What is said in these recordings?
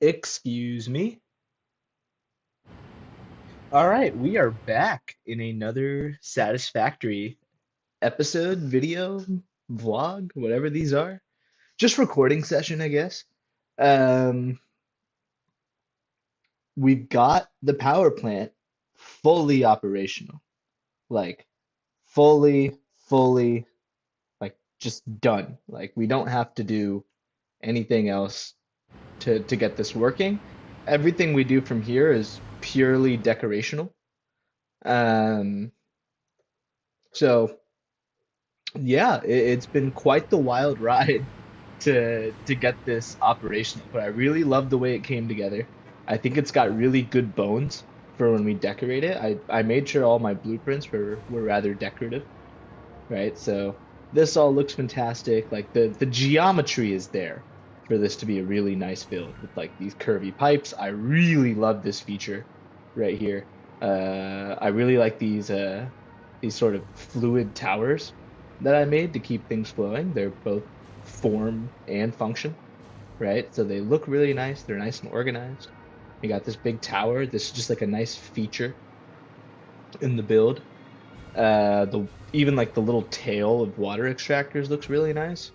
Excuse me. All right, we are back in another Satisfactory episode, video, vlog, whatever these are. Just recording session, I guess. Um, we've got the power plant fully operational. Like fully, fully, like just done. Like we don't have to do anything else to get this working. Everything we do from here is purely decorational. Um, so yeah, it's been quite the wild ride to get this operational, but I really love the way it came together. I think it's got really good bones for when we decorate it. I made sure all my blueprints were rather decorative, right? So this all looks fantastic. Like the geometry is there for this to be a really nice build with like these curvy pipes. I really love this feature right here. I really like these sort of fluid towers that I made to keep things flowing. They're both form and function, right? So they look really nice. They're nice and organized. We got this big tower. This is just like a nice feature in the build. The even like the little tail of water extractors looks really nice.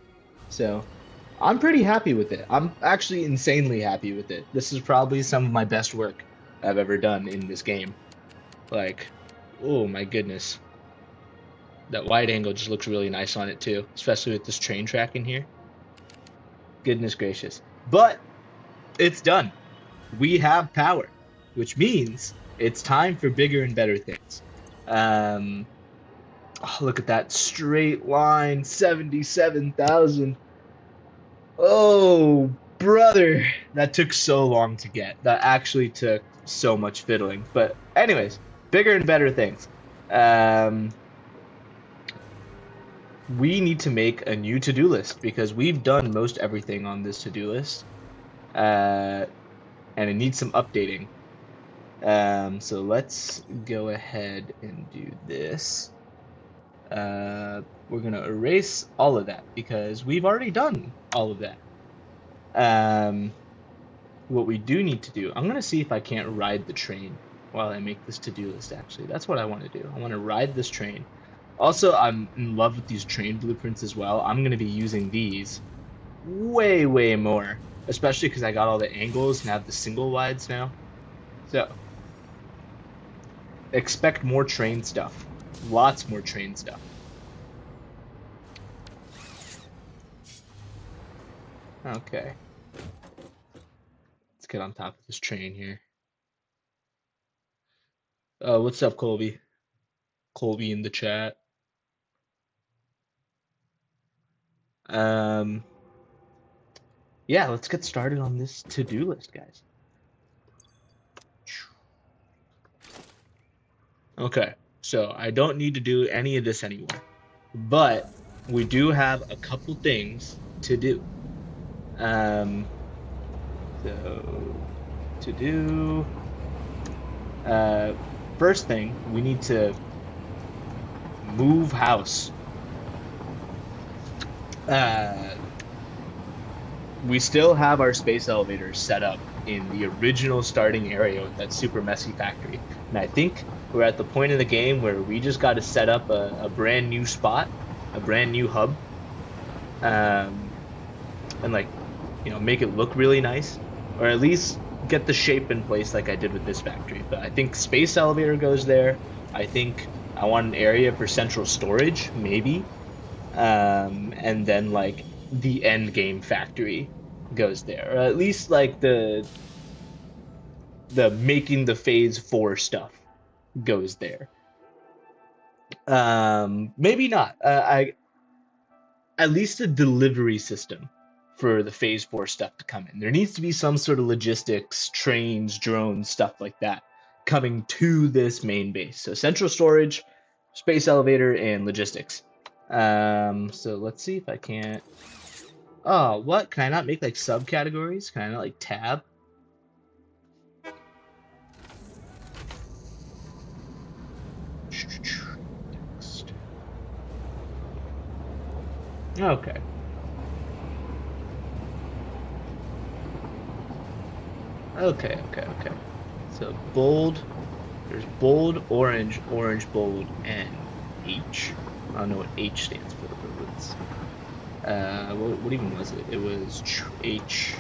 So I'm pretty happy with it. I'm actually insanely happy with it. This is probably some of my best work I've ever done in this game. Like, oh my goodness. That wide angle just looks really nice on it too, especially with this train track in here. Goodness gracious. But it's done. We have power, which means it's time for bigger and better things. Um, oh, look at that straight line, 77,000. Oh, brother, that took so long to get. That actually took so much fiddling. But anyways, bigger and better things. Um, we need to make a new to-do list because we've done most everything on this to-do list. And it needs some updating. So let's go ahead and do this. We're gonna erase all of that because we've already done all of that. What we do need to do, I'm gonna see if I can't ride the train while I make this to-do list, actually. That's what I want to do. I want to ride this train. Also, I'm in love with these train blueprints as well. I'm gonna be using these way, way more, especially because I got all the angles and have the single wides now. So, expect more train stuff. Lots more train stuff. Okay. Let's get on top of this train here. What's up, Colby? Colby in the chat. Um, yeah, let's get started on this to-do list, guys. Okay, so I don't need to do any of this anymore, but we do have a couple things to do. So to do, first thing, we need to move house. We still have our space elevators set up in the original starting area with that super messy factory. And I think we're at the point in the game where we just got to set up a brand new spot, a brand new hub, and like, make it look really nice, or at least get the shape in place like I did with this factory. But I think space elevator goes there. I think I want an area for central storage, maybe. And then like the end game factory goes there, or at least like the making the phase 4 stuff goes there. Maybe not. I At least a delivery system for the phase 4 stuff to come in. There needs to be some sort of logistics, trains, drones, stuff like that coming to this main base. So central storage, space elevator, and logistics. So let's see if I can't. Oh, what? Can I not make like subcategories? Can I not like tab? Text. Okay. Okay, okay, okay. So bold, there's bold, orange, orange, bold, and H. I don't know what H stands for, but let's, what even was it? It was H,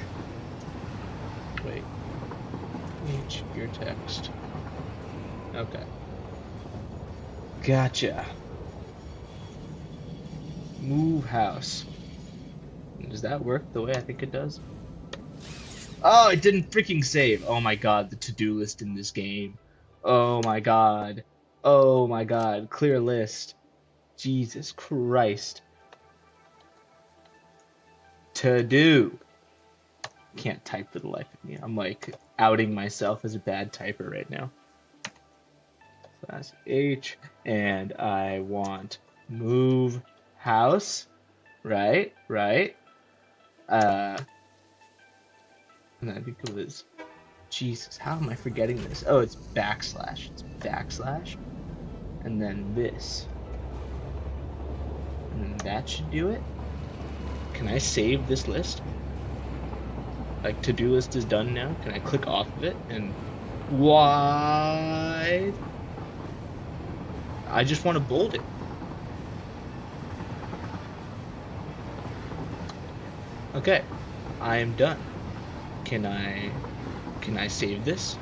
wait, H, your text. Okay. Gotcha. Move house. Does that work the way I think it does? Oh, it didn't freaking save. Oh my god, the to-do list in this game. Oh my god. Oh my god. Clear list. Jesus Christ. To do. Can't type for the life of me. I'm like outing myself as a bad typer right now. Slash H. And I want move house. Right, right. Uh, and I think it was Jesus. How am I forgetting this? Oh, it's backslash. It's backslash. And then this. And then that should do it. Can I save this list? Like to-do list is done now. Can I click off of it and wide? I just want to bold it. Okay, I am done. Can I save this?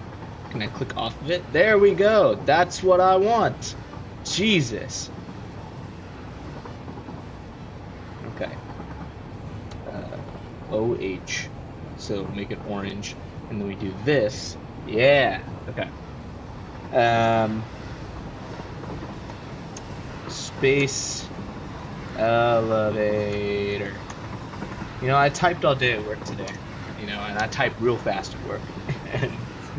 Can I click off of it? There we go. That's what I want. Jesus. Okay. OH. So make it orange. And then we do this. Yeah. Okay. Space elevator. You know, I typed all day at work today. You know, and I type real fast at work. And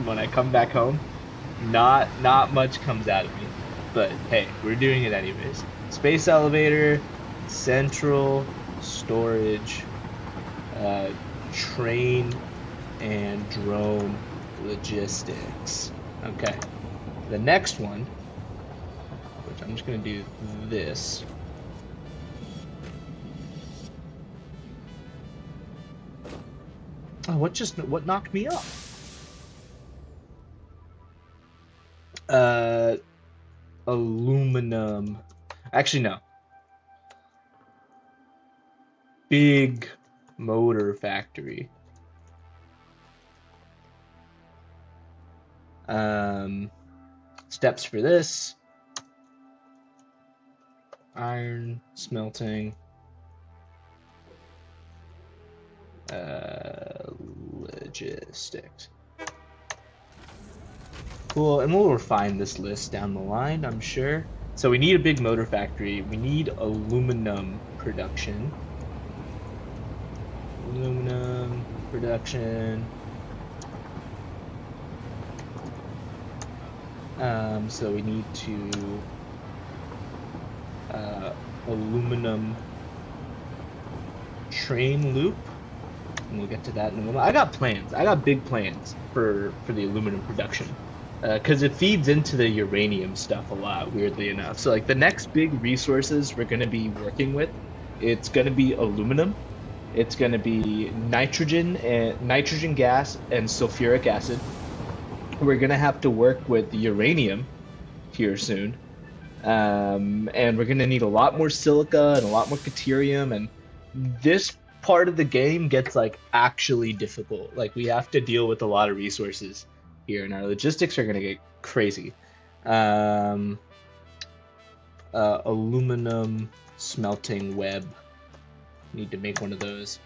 when I come back home, not much comes out of me. But hey, we're doing it anyways. Space elevator, central storage, train and drone logistics. Okay. The next one, which I'm just gonna do this. Oh, what knocked me up? Aluminum. Actually, no. Big motor factory. Steps for this. Iron smelting. Logistics. Cool, and we'll refine this list down the line, I'm sure. So we need a big motor factory. We need aluminum production. Aluminum production. So we need to aluminum train loop, and we'll get to that in a moment. I got plans. I got big plans for the aluminum production, because it feeds into the uranium stuff a lot, weirdly enough. So like the next big resources we're going to be working with, it's going to be aluminum, it's going to be nitrogen gas and sulfuric acid. We're going to have to work with uranium here soon. And we're going to need a lot more silica and a lot more deuterium, and this part of the game gets like actually difficult. Like we have to deal with a lot of resources here, and our logistics are going to get crazy. Aluminum smelting web. Need to make one of those.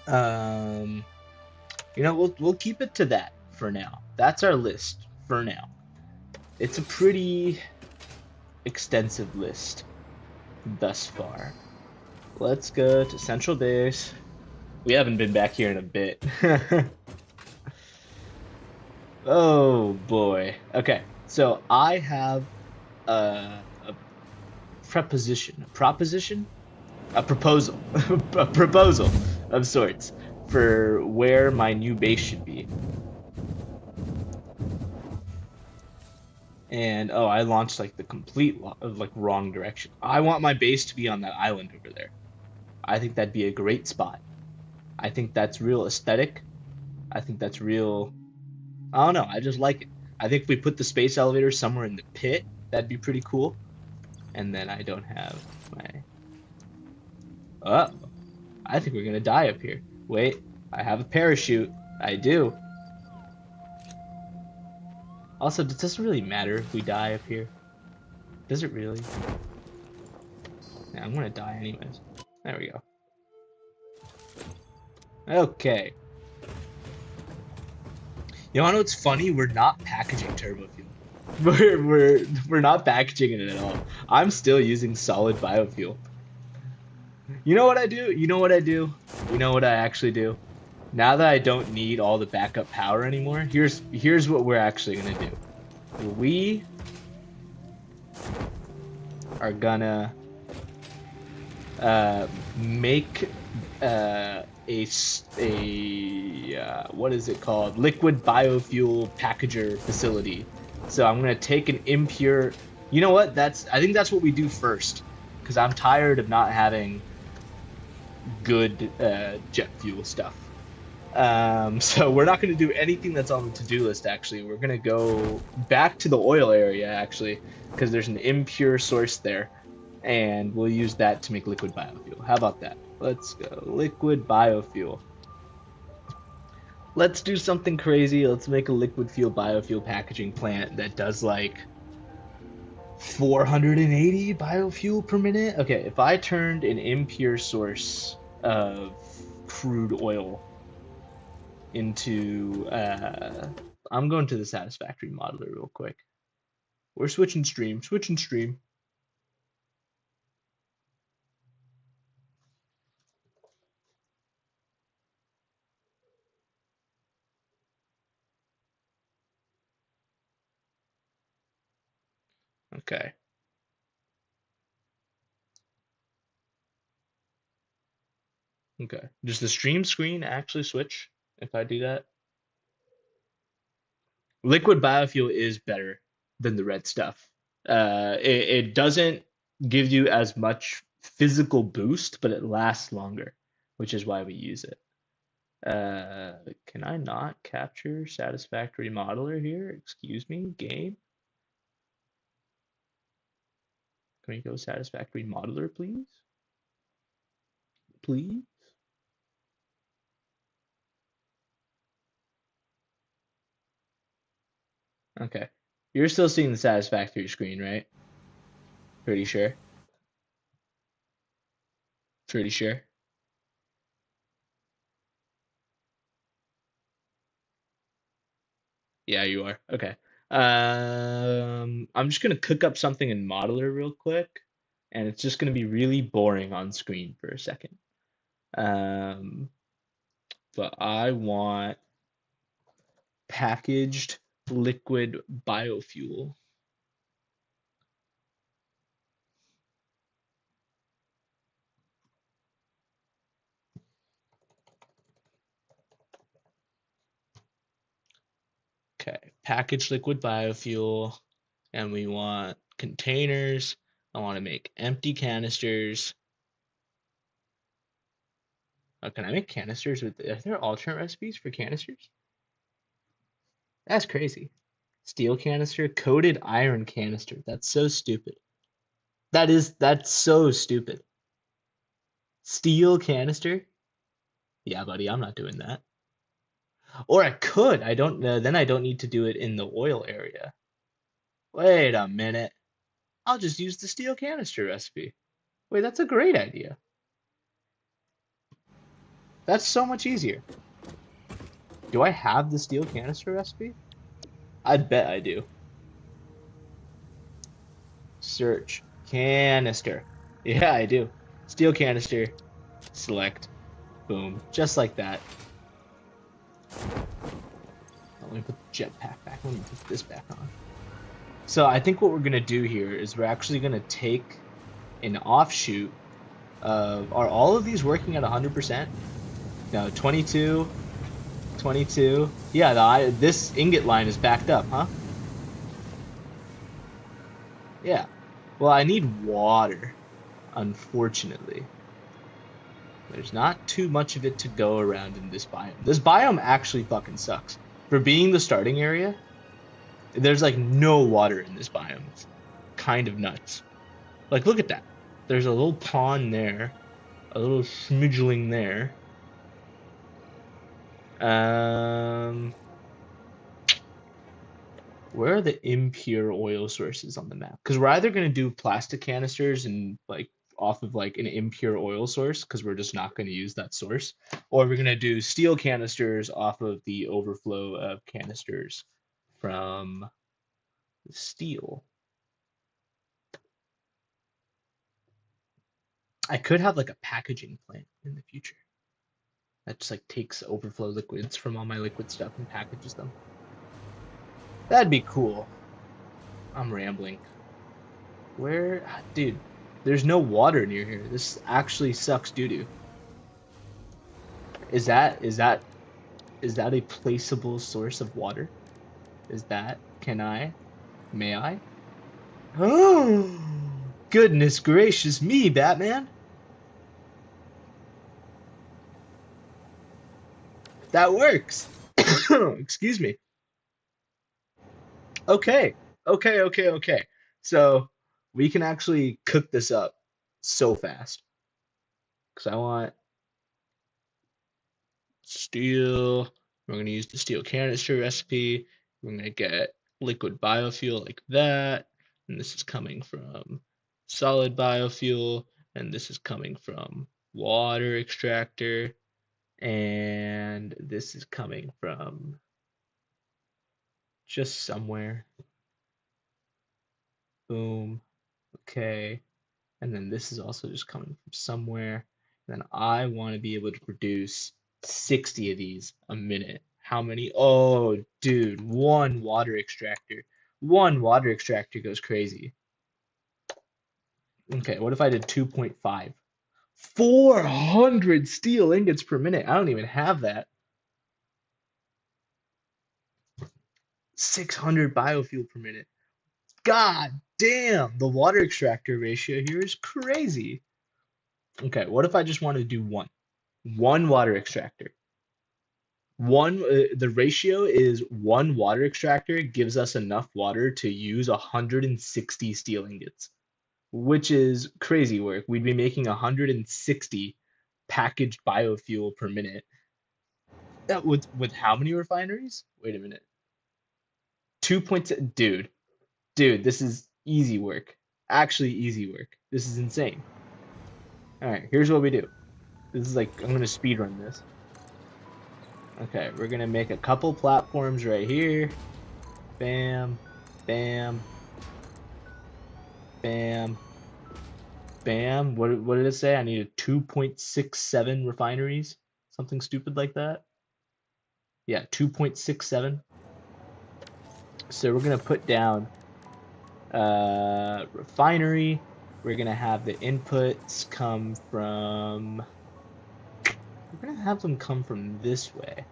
You know, we'll keep it to that for now. That's our list for now. It's a pretty extensive list thus far. Let's go to Central Base. We haven't been back here in a bit. Oh boy. Okay, so I have a proposition, a proposal, a proposal of sorts for where my new base should be. And oh, I launched like the complete like wrong direction. I want my base to be on that island over there. I think that'd be a great spot. I think that's real aesthetic. I think that's real. I don't know. I just like it. I think if we put the space elevator somewhere in the pit, that'd be pretty cool. And then I don't have my. Oh, I think we're gonna die up here. Wait, I have a parachute. I do. Also, it doesn't really matter if we die up here. Does it really? Yeah, I'm gonna die anyways. There we go. Okay. You wanna know what's funny? We're not packaging turbo fuel. We're not packaging it at all. I'm still using solid biofuel. You know what I do? You know what I do? You know what I actually do? Now that I don't need all the backup power anymore, here's what we're actually gonna do. We are gonna make what is it called? Liquid biofuel packager facility. So I'm gonna take an impure. You know what? I think that's what we do first, because I'm tired of not having good jet fuel stuff. So we're not going to do anything that's on the to-do list, actually. We're going to go back to the oil area, actually, because there's an impure source there, and we'll use that to make liquid biofuel. How about that? Let's go. Liquid biofuel. Let's do something crazy. Let's make a liquid fuel biofuel packaging plant that does like 480 biofuel per minute. Okay, if I turned an impure source of crude oil into I'm going to the Satisfactory modeler real quick. We're switching stream. Okay. Okay. Does the stream screen actually switch if I do that? Liquid biofuel is better than the red stuff. It doesn't give you as much physical boost, but it lasts longer, which is why we use it. Can I not capture Satisfactory modeler here? Excuse me, game. Can we go Satisfactory modeler, please? Please? Okay. You're still seeing the Satisfactory screen, right? Pretty sure. Pretty sure. Yeah, you are. Okay. I'm just gonna cook up something in Modeler real quick, and it's just gonna be really boring on screen for a second. Um, but I want packaged liquid biofuel. Okay, packaged liquid biofuel, and we want containers. I want to make empty canisters. Oh, can I make canisters with? Are there alternate recipes for canisters? That's crazy. Steel canister, coated iron canister. That's so stupid. That's so stupid. Steel canister? Yeah, buddy, I'm not doing that. Or I could. I don't. Then I don't need to do it in the oil area. Wait a minute. I'll just use the steel canister recipe. Wait, that's a great idea. That's so much easier. Do I have the steel canister recipe? I bet I do. Search canister. Yeah, I do. Steel canister. Select. Boom. Just like that. Let me put the jetpack back. Let me put this back on. So I think what we're gonna do here is we're actually gonna take an offshoot of, are all of these working at 100%? No, 22, 22. Yeah, this ingot line is backed up, huh? Yeah. Well, I need water, unfortunately. There's not too much of it to go around in this biome. This biome actually fucking sucks. For being the starting area, there's like no water in this biome. It's kind of nuts. Like, look at that. There's a little pond there, a little schmidgeling there. Where are the impure oil sources on the map? Because we're either going to do plastic canisters and like off of like an impure oil source because we're just not going to use that source, or we're going to do steel canisters off of the overflow of canisters from the steel. I could have like a packaging plant in the future that just like takes overflow liquids from all my liquid stuff and packages them. That'd be cool. I'm rambling. Where, dude, there's no water near here. This actually sucks doo-doo. Is that a placeable source of water? May I? Oh, goodness gracious me, Batman. That works. Excuse me. Okay. Okay. So we can actually cook this up so fast. Because I want steel. We're going to use the steel canister recipe. We're going to get liquid biofuel like that. And this is coming from solid biofuel. And this is coming from water extractor. And this is coming from just somewhere. Boom. Okay. And then this is also just coming from somewhere. And then I want to be able to produce 60 of these a minute. How many? Oh, dude, one water extractor. One water extractor goes crazy. Okay, what if I did 2.5? 400 steel ingots per minute. I don't even have that. 600 biofuel per minute. God damn, the water extractor ratio here is crazy. Okay, what if I just want to do one water extractor? The ratio is one water extractor gives us enough water to use 160 steel ingots, which is crazy work. We'd be making 160 packaged biofuel per minute. That with how many refineries? Wait a minute. 2.6, dude, this is easy work. Actually easy work. This is insane. All right, here's what we do. This is like, I'm gonna speed run this. Okay, we're gonna make a couple platforms right here. Bam, bam, bam, bam. What did it say? I needed 2.67 refineries, something stupid like that. Yeah, 2.67. So we're gonna put down refinery. We're gonna have the inputs come from. We're gonna have them come from this way.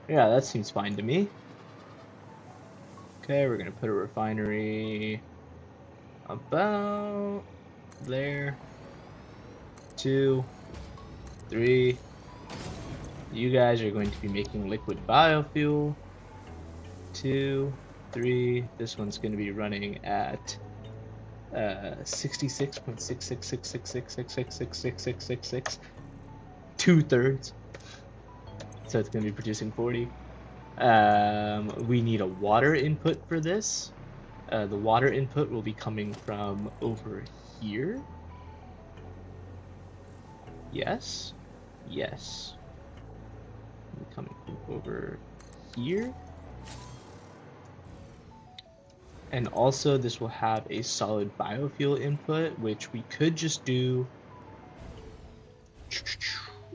Yeah, that seems fine to me. Okay, we're gonna put a refinery about there. 2, 3. You guys are going to be making liquid biofuel. 2, 3. This one's going to be running at 66.666666666666, 2/3. So it's going to be producing 40. We need a water input for this. The water input will be coming from over here. Yes. Coming from over here. And also this will have a solid biofuel input, which we could just do.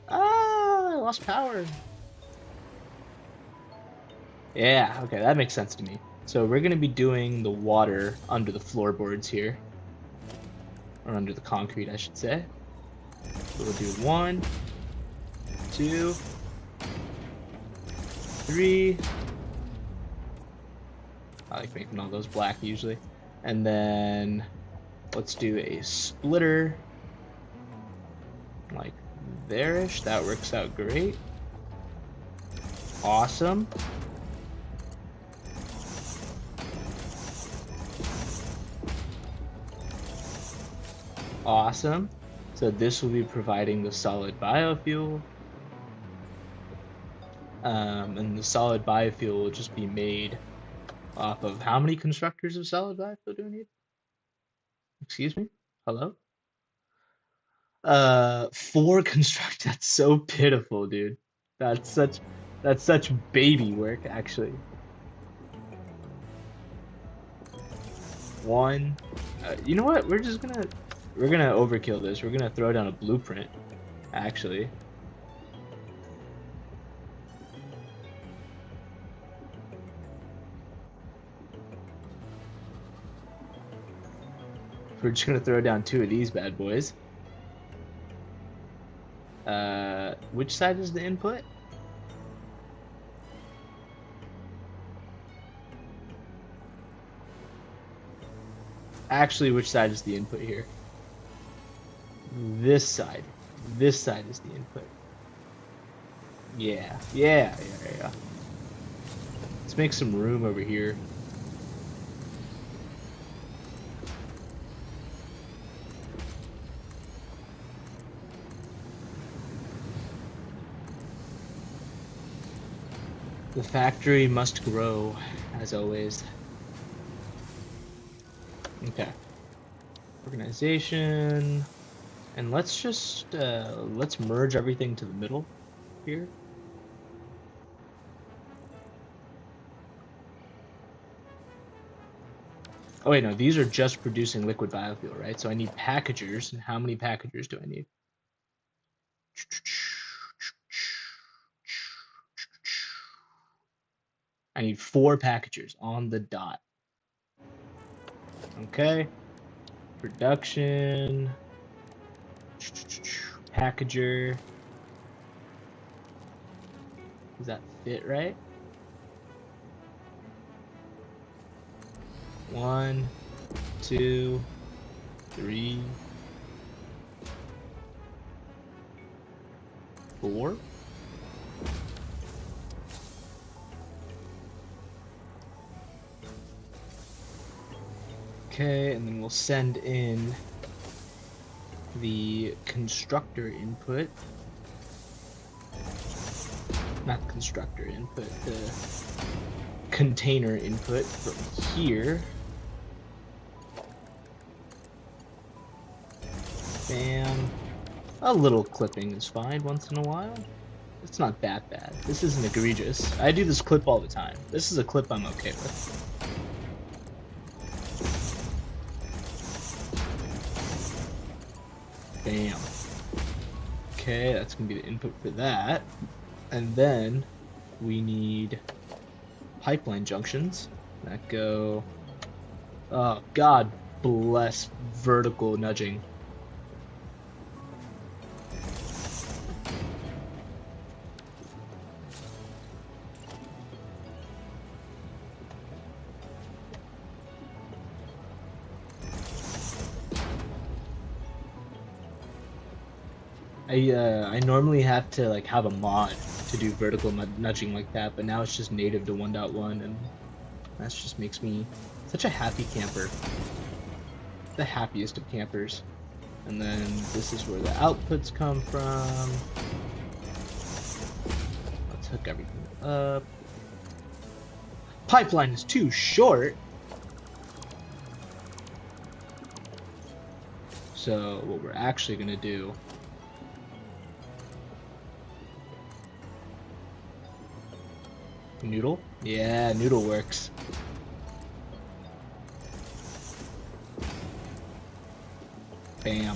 Ah, I lost power. Yeah, okay, that makes sense to me. So we're gonna be doing the water under the floorboards here. Or under the concrete, I should say. So we'll do 1, 2, 3. I like making all those black usually. And then let's do a splitter. like there-ish. That works out great. Awesome. Awesome. So this will be providing the solid biofuel. And the solid biofuel will just be made off of how many constructors of solid biofuel do we need? Excuse me? Hello? 4 construct. That's so pitiful, dude. That's such baby work, actually. 1. You know what? We're gonna overkill this. We're gonna throw down a blueprint, actually. We're just gonna throw down 2 of these bad boys. Which side is the input? Actually, which side is the input here? This side. This side is the input. Yeah. Let's make some room over here. The factory must grow, as always. Okay. Organization. And let's just, let's merge everything to the middle here. Oh wait, no, these are just producing liquid biofuel, right? So I need packagers. And how many packagers do I need? I need 4 packagers on the dot. Okay. Production. Packager. Does that fit right? 1, 2, 3, 4. Okay, and then we'll send in the constructor input. Not the constructor input, the container input from here. Bam. A little clipping is fine once in a while. It's not that bad. This isn't egregious. I do this clip all the time. This is a clip I'm okay with. Bam. Okay, that's gonna be the input for that. And then we need pipeline junctions that go, oh, God bless vertical nudging. I normally have to like have a mod to do vertical nudging like that, but now it's just native to 1.1, and that just makes me such a happy camper. The happiest of campers. And then this is where the outputs come from. Let's hook everything up. Pipeline is too short. So what we're actually gonna do, noodle? Yeah, noodle works. Bam.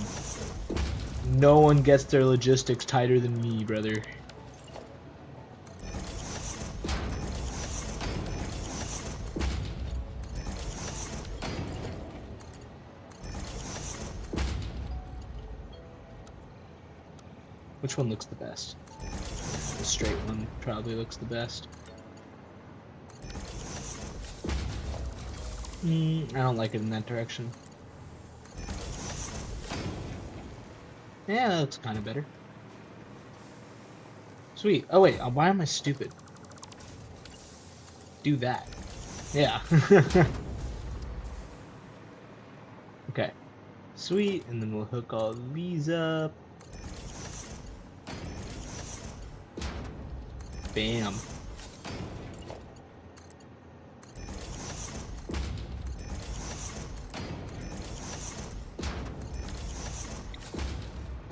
No one gets their logistics tighter than me, brother. Which one looks the best? The straight one probably looks the best. I don't like it in that direction. Yeah, that looks kind of better. Sweet. Oh wait, why am I stupid? Do that. Yeah. Okay. Sweet, and then we'll hook all these up. Bam.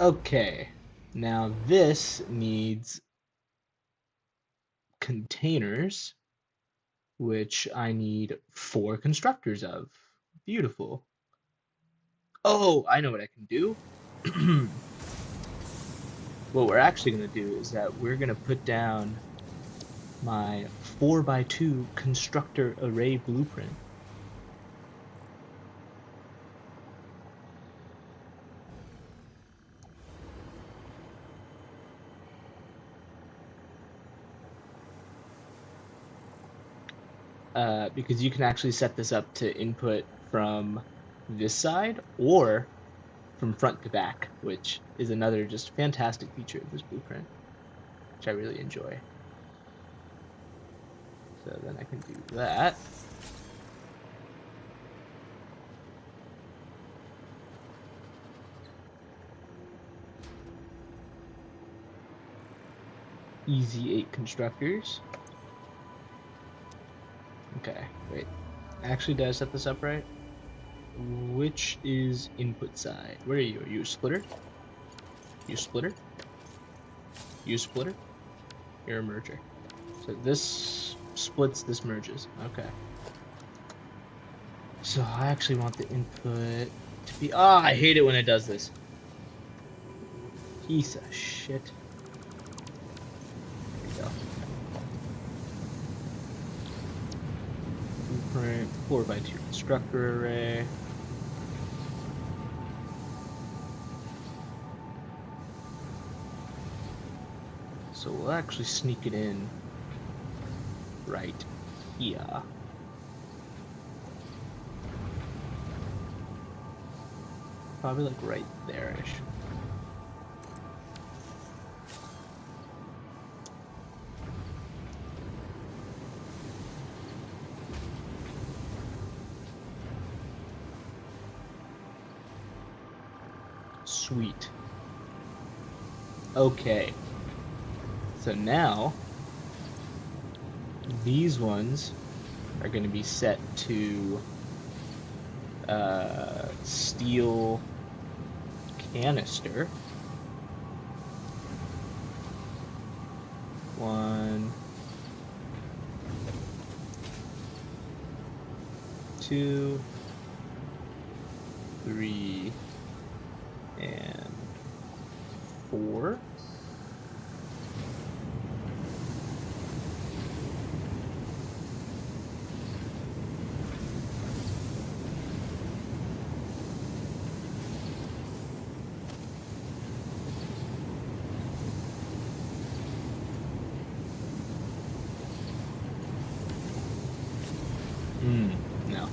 Okay. Now this needs containers, which I need 4 constructors of. Beautiful. Oh, I know what I can do. What we're actually going to do is that we're going to put down my 4x2 constructor array blueprint. Because you can actually set this up to input from this side or from front to back, which is another just fantastic feature of this blueprint, which I really enjoy. So then I can do that. Easy 8 constructors. Okay, wait. Actually, did I set this up right? Which is input side? Where are you? Are you a splitter? You splitter? You splitter? You're a merger. So this splits, this merges. Okay. So I actually want the input to be... Ah, I hate it when it does this. Piece of shit. There we go. Blueprint, 4x2 constructor array. So we'll actually sneak it in right here. Probably like right there-ish. Sweet. Okay. So now, these ones are going to be set to steel canister. 1, 2, 3, and 4. No.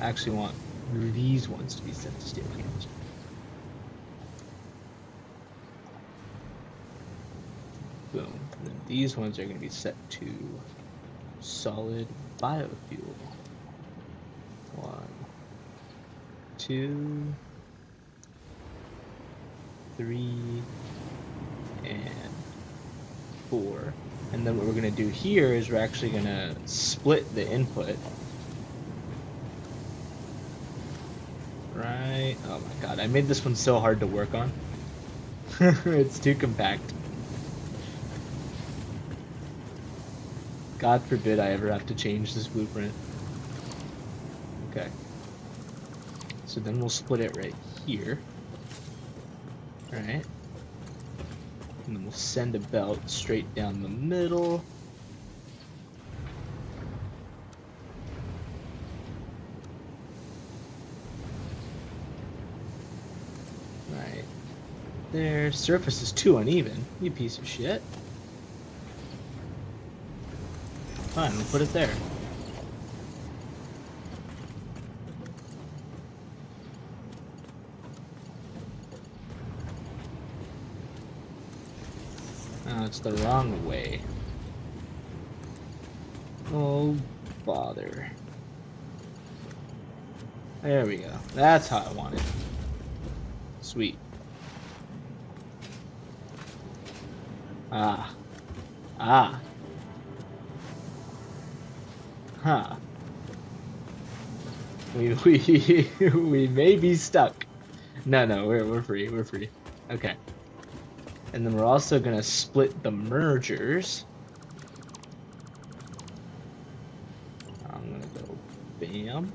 I actually want these ones to be set to steel canister. Boom. And then these ones are going to be set to solid biofuel. 1, 2, 3, and 4. And then what we're going to do here is we're actually going to split the input. Right? Oh my god, I made this one so hard to work on. It's too compact. God forbid I ever have to change this blueprint. Okay. So then we'll split it right here. Alright. And then we'll send a belt straight down the middle. Right there. Surface is too uneven, you piece of shit. Fine, we'll put it there. Oh, it's the wrong way. Oh, bother. There we go. That's how I want it. Sweet. Ah. Ah. Huh. We may be stuck. No, we're free. We're free. Okay. And then we're also gonna split the mergers. I'm gonna go bam.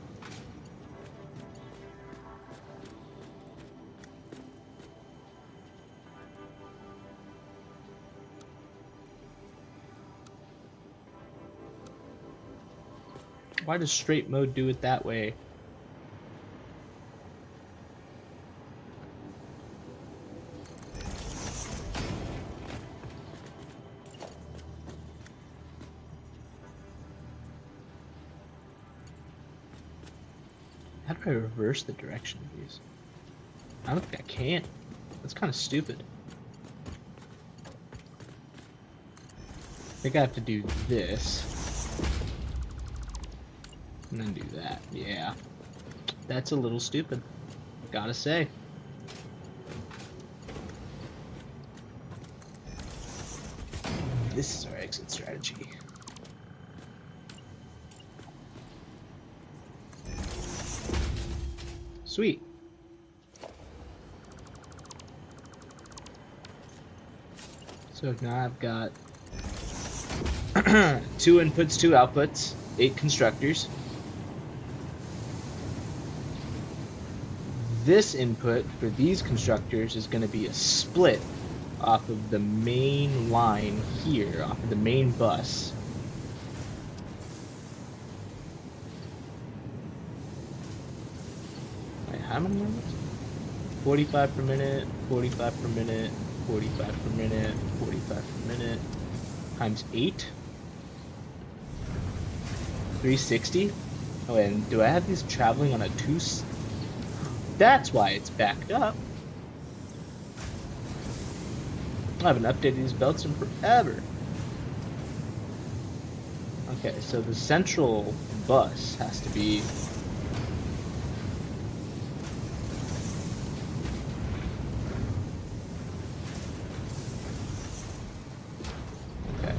Why does straight mode do it that way? How do I reverse the direction of these? I don't think I can. That's kind of stupid. I think I have to do this. And then do that. Yeah. That's a little stupid. Gotta say. This is our exit strategy. Sweet. So now I've got 2 inputs, 2 outputs, 8 constructors. This input for these constructors is going to be a split off of the main line here, off of the main bus. Wait, how many numbers? 45 per minute, 45 per minute, 45 per minute, 45 per minute, times 8. 360? Oh, and do I have these traveling on a 2? That's why it's backed up. I haven't updated these belts in forever. Okay, so the central bus has to be... Okay.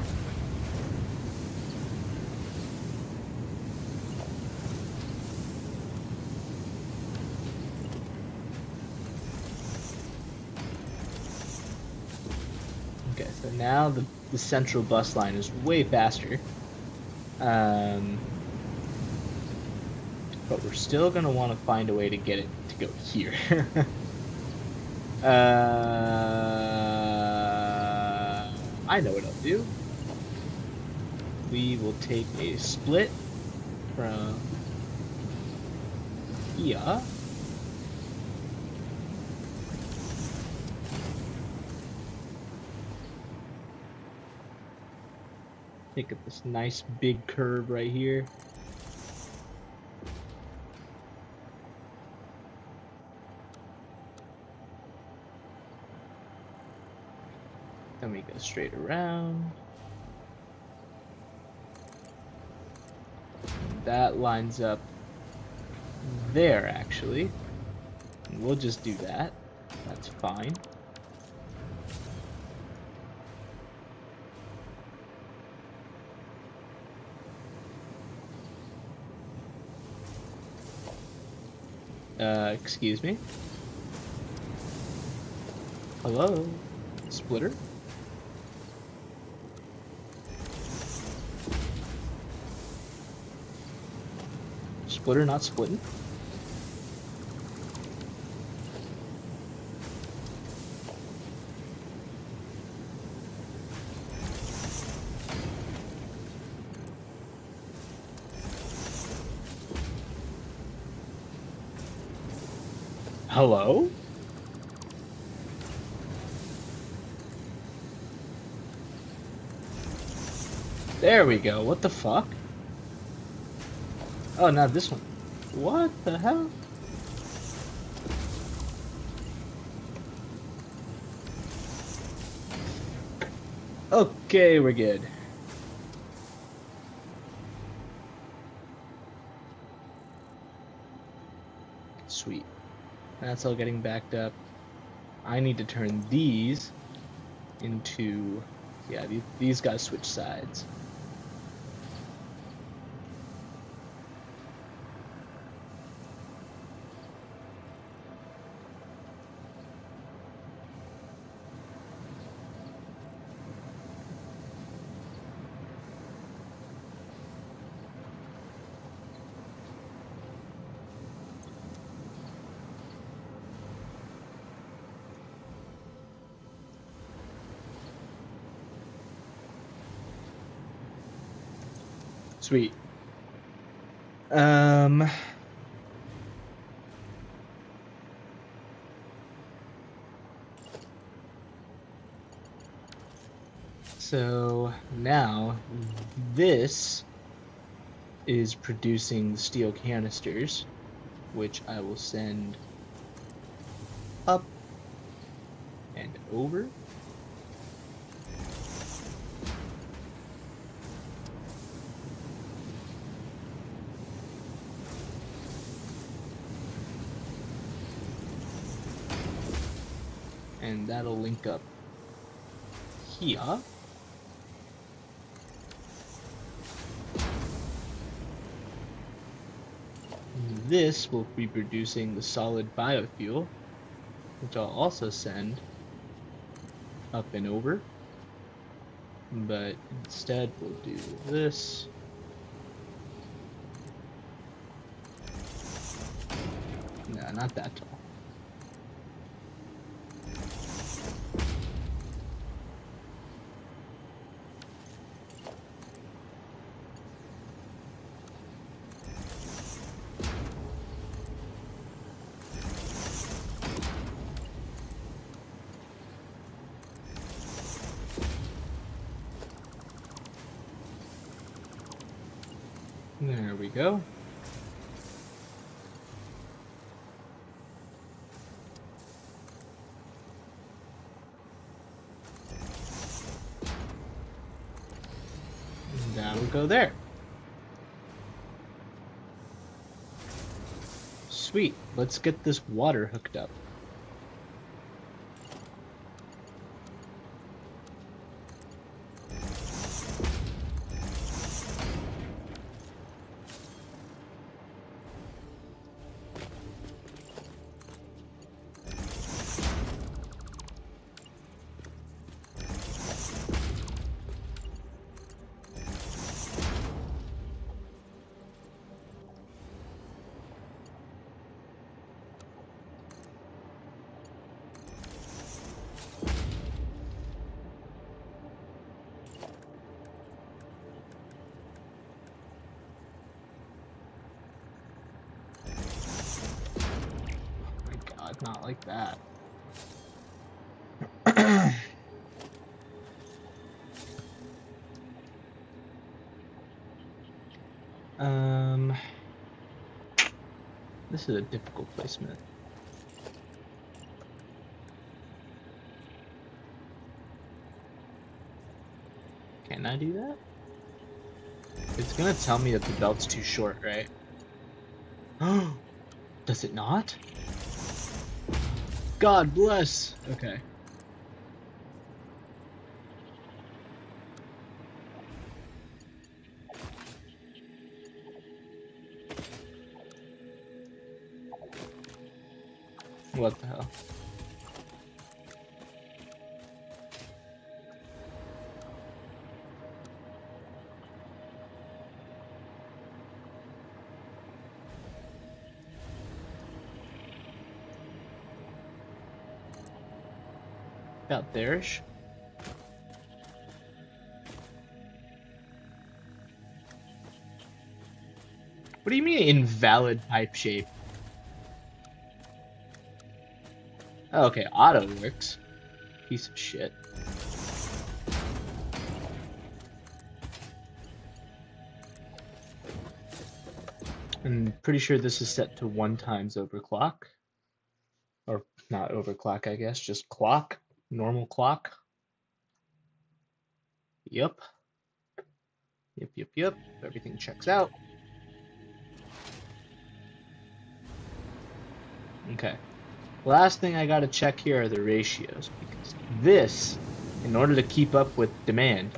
Okay, so now the central bus line is way faster. But we're still going to want to find a way to get it to go here. I know what I'll do. We will take a split from here. Take up this nice big curve right here. Then we go straight around. That lines up there, actually. And we'll just do that. That's fine. Excuse me? Hello? Splitter? Splitter not splitting? Hello? There we go. What the fuck? Oh, now this one. What the hell? Okay, we're good. Sweet. That's all getting backed up. I need to turn these into, yeah, these guys switch sides. Sweet. Um, so now this is producing steel canisters, which I will send up and over. And that'll link up here. This will be producing the solid biofuel, which I'll also send up and over. But instead, we'll do this. No, not that tall. There we go. And that'll go there. Sweet. Let's get this water hooked up. Not like that. This is a difficult placement. Can I do that? It's gonna tell me that the belt's too short, right? Does it not? God bless. Okay. What the hell? About there-ish. What do you mean invalid pipe shape? Oh, okay, auto works. Piece of shit. I'm pretty sure this is set to 1 times overclock. Or not overclock, I guess, just clock. Normal clock. Yep. Yep, yep, yep. Everything checks out. Okay. Last thing I gotta check here are the ratios, because this, in order to keep up with demand,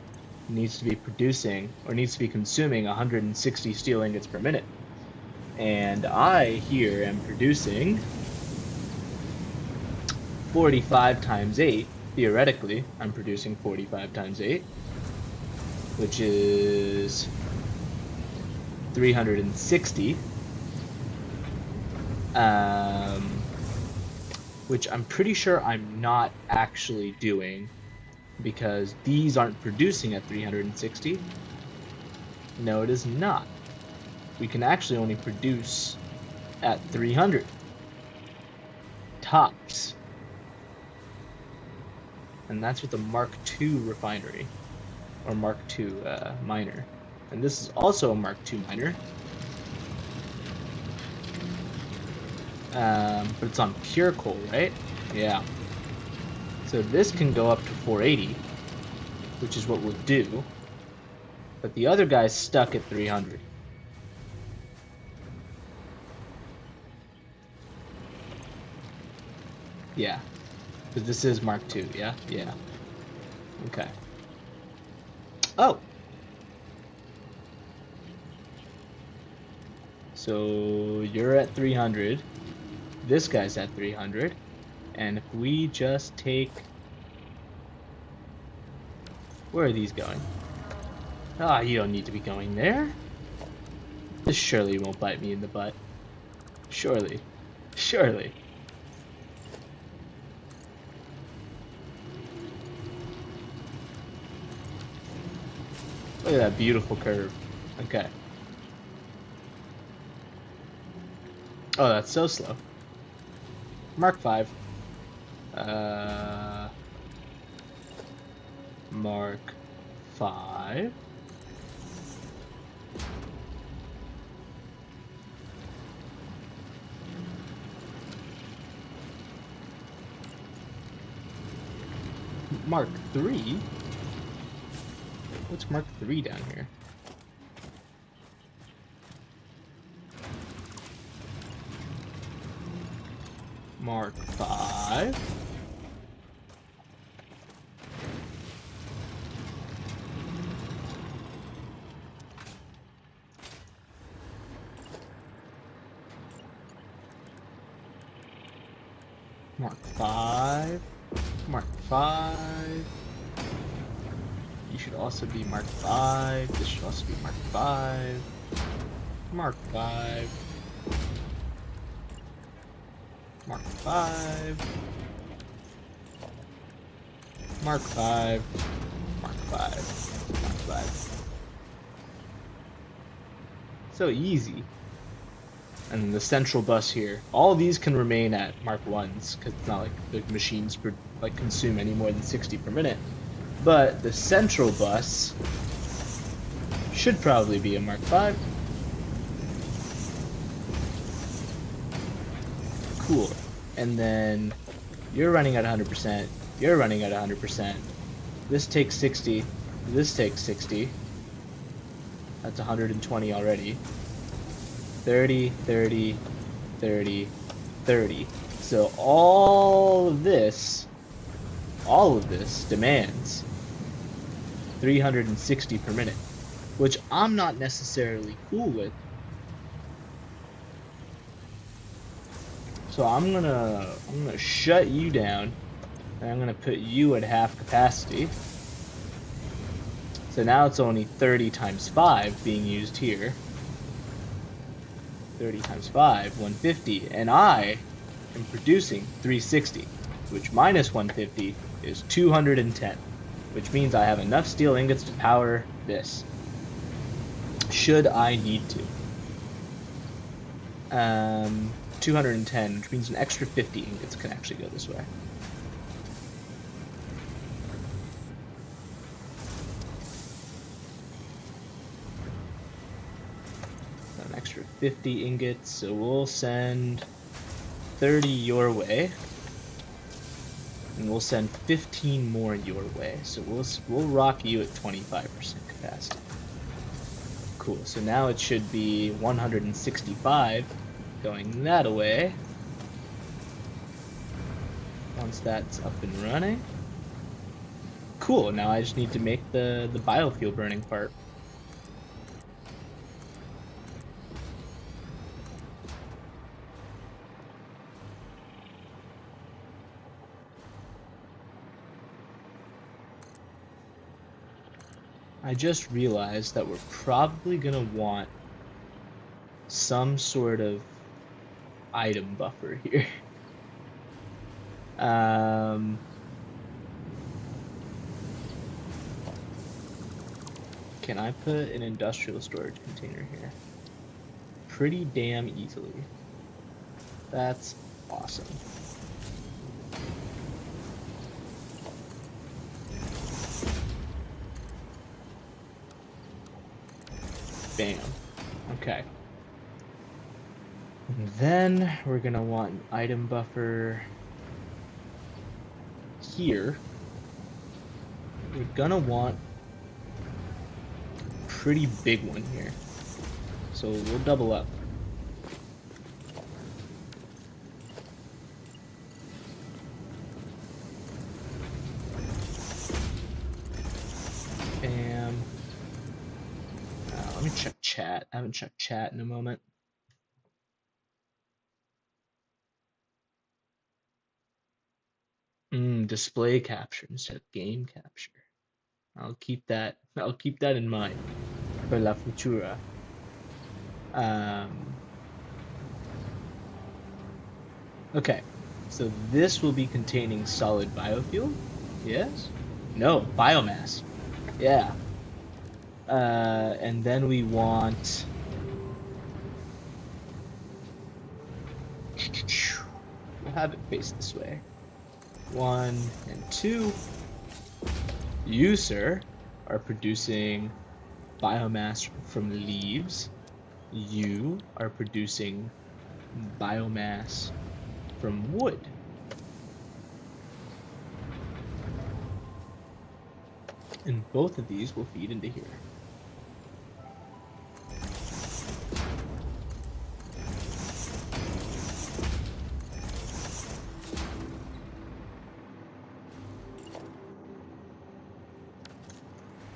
needs to be producing or needs to be consuming 160 steel ingots per minute. And I here am producing 45 times 8. Theoretically, I'm producing 45 times 8, which is 360. Which I'm pretty sure I'm not actually doing, because these aren't producing at 360. No, it is not. We can actually only produce at 300 tops. And that's with the Mark II refinery, or Mark II miner. And this is also a Mark II miner. But it's on pure coal, right? Yeah. So this can go up to 480, which is what we'll do. But the other guy's stuck at 300. Yeah. Because this is Mark II, yeah? Yeah. Okay. Oh! So you're at 300. This guy's at 300. And if we just take... Where are these going? Ah, you don't need to be going there. This surely won't bite me in the butt. Surely. Surely. Look at that beautiful curve. Okay. Oh, that's so slow. Mark 5. Mark 5. Mark 3? What's Mark 3 down here? Mark 5. Mark 5. Mark 5. You should also be Mark 5. This should also be Mark 5. Mark 5. Mark 5. Mark 5. Mark 5. Mark 5. So easy. And the central bus here. All of these can remain at Mark 1s, because it's not like the machines consume any more than 60 per minute. But the central bus should probably be a Mark 5. Cool. And then you're running at 100%. You're running at 100%. This takes 60. This takes 60. That's 120 already. 30, 30, 30, 30. So all of this demands 360 per minute, which I'm not necessarily cool with. So I'm gonna shut you down, and I'm gonna put you at half capacity. So now it's only 30 times 5 being used here. 30 times 5, 150, and I am producing 360, which minus 150 is 210, which means I have enough steel ingots to power this, should I need to. 210, which means an extra 50 ingots can actually go this way. An extra 50 ingots, so we'll send 30 your way. and we'll send 15 more your way. So we'll rock you at 25% capacity. Cool. So now it should be 165 going that away. Once that's up and running. Cool. Now I just need to make the biofuel burning part. I just realized that we're probably gonna want some sort of item buffer here. Can I put an industrial storage container here? Pretty damn easily. That's awesome. Bam. Okay. And then we're gonna want an item buffer here. We're gonna want a pretty big one here. So we'll double up. Bam. Let me check chat. I haven't checked chat in a moment. Display capture instead of game capture. I'll keep that in mind for la futura. Okay, so this will be containing solid biofuel. Yes? No, biomass. Yeah. And then we want we'll have it face this way. 1 and 2. You, sir, are producing biomass from leaves. You are producing biomass from wood. And both of these will feed into here.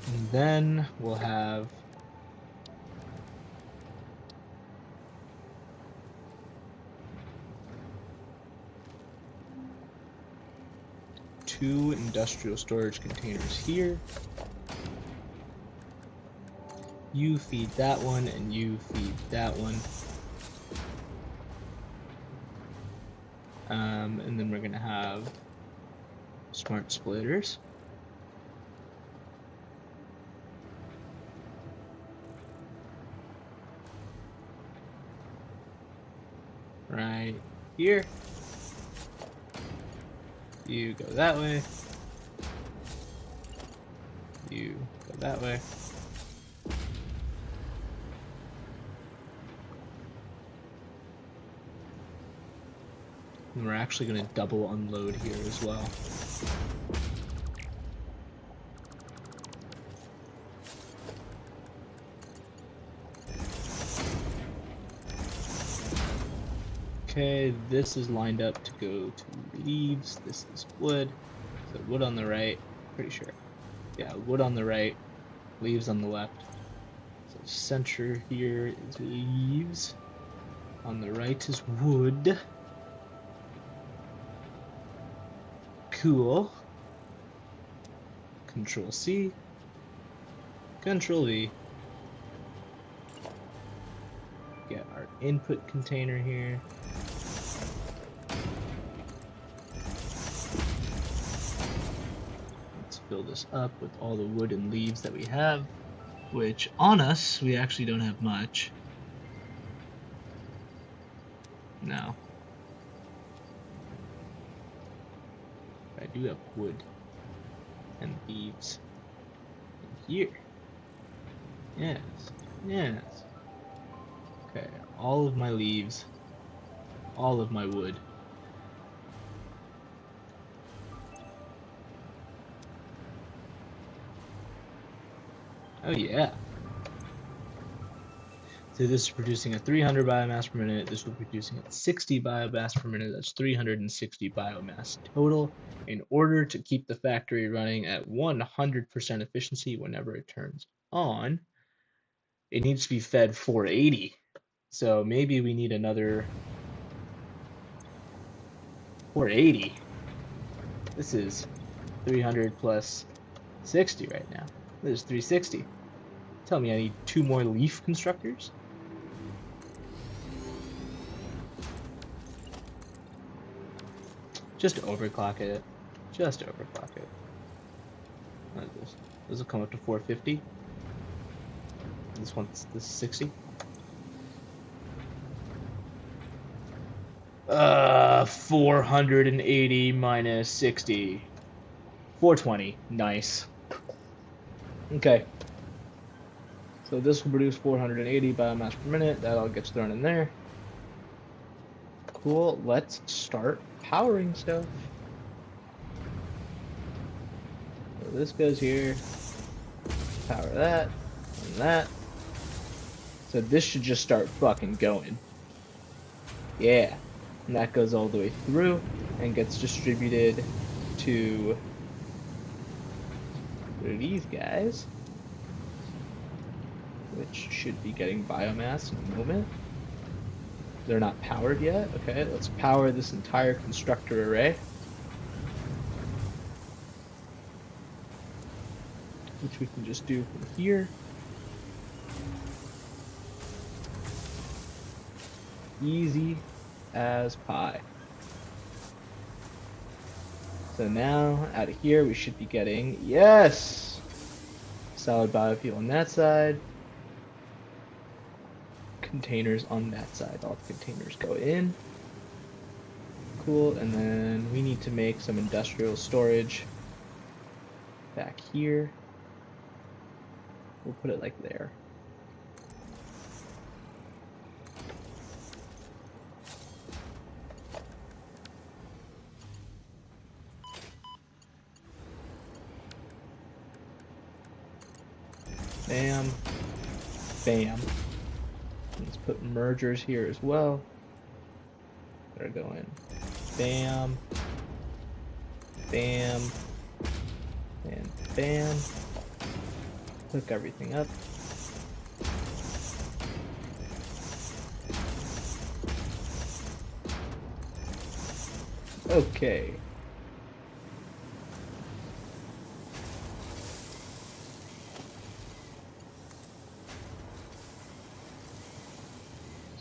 And then we'll have two industrial storage containers here. You feed that one, and you feed that one. And then we're gonna have smart splitters. Right here. You go that way. You go that way. And we're actually going to double unload here as well. Okay, this is lined up to go to leaves. This is wood. So wood on the right, pretty sure. Yeah, wood on the right, leaves on the left. So center here is leaves. On the right is wood. Cool. Control C. Control V. Get our input container here. Let's fill this up with all the wood and leaves that we have, which on us, we actually don't have much. No. I do have wood and leaves here. Yes, yes. Okay, all of my leaves, all of my wood. Oh yeah. So this is producing at 300 biomass per minute. This will be producing at 60 biomass per minute. That's 360 biomass total. In order to keep the factory running at 100% efficiency whenever it turns on, it needs to be fed 480. So maybe we need another 480. This is 300 plus 60 right now. This is 360. Tell me I need 2 more leaf constructors? Just overclock it. Just overclock it. What is this? This will come up to 450. This 60. 480 minus 60. 420. Nice. Okay. So this will produce 480 biomass per minute. That all gets thrown in there. Cool. Let's start powering stuff. So this goes here. Power that and that. So this should just start fucking going. Yeah. And that goes all the way through and gets distributed to these guys, which should be getting biomass in a moment. They're not powered yet. Okay, let's power this entire constructor array, which we can just do from here. Easy as pie. So now out of here we should be getting, yes, solid biofuel on that side, containers on that side. All the containers go in. Cool. And then we need to make some industrial storage back here. We'll put it like there. Bam. Bam. Let's put mergers here as well. They're going bam, bam, and bam. Hook everything up. Okay.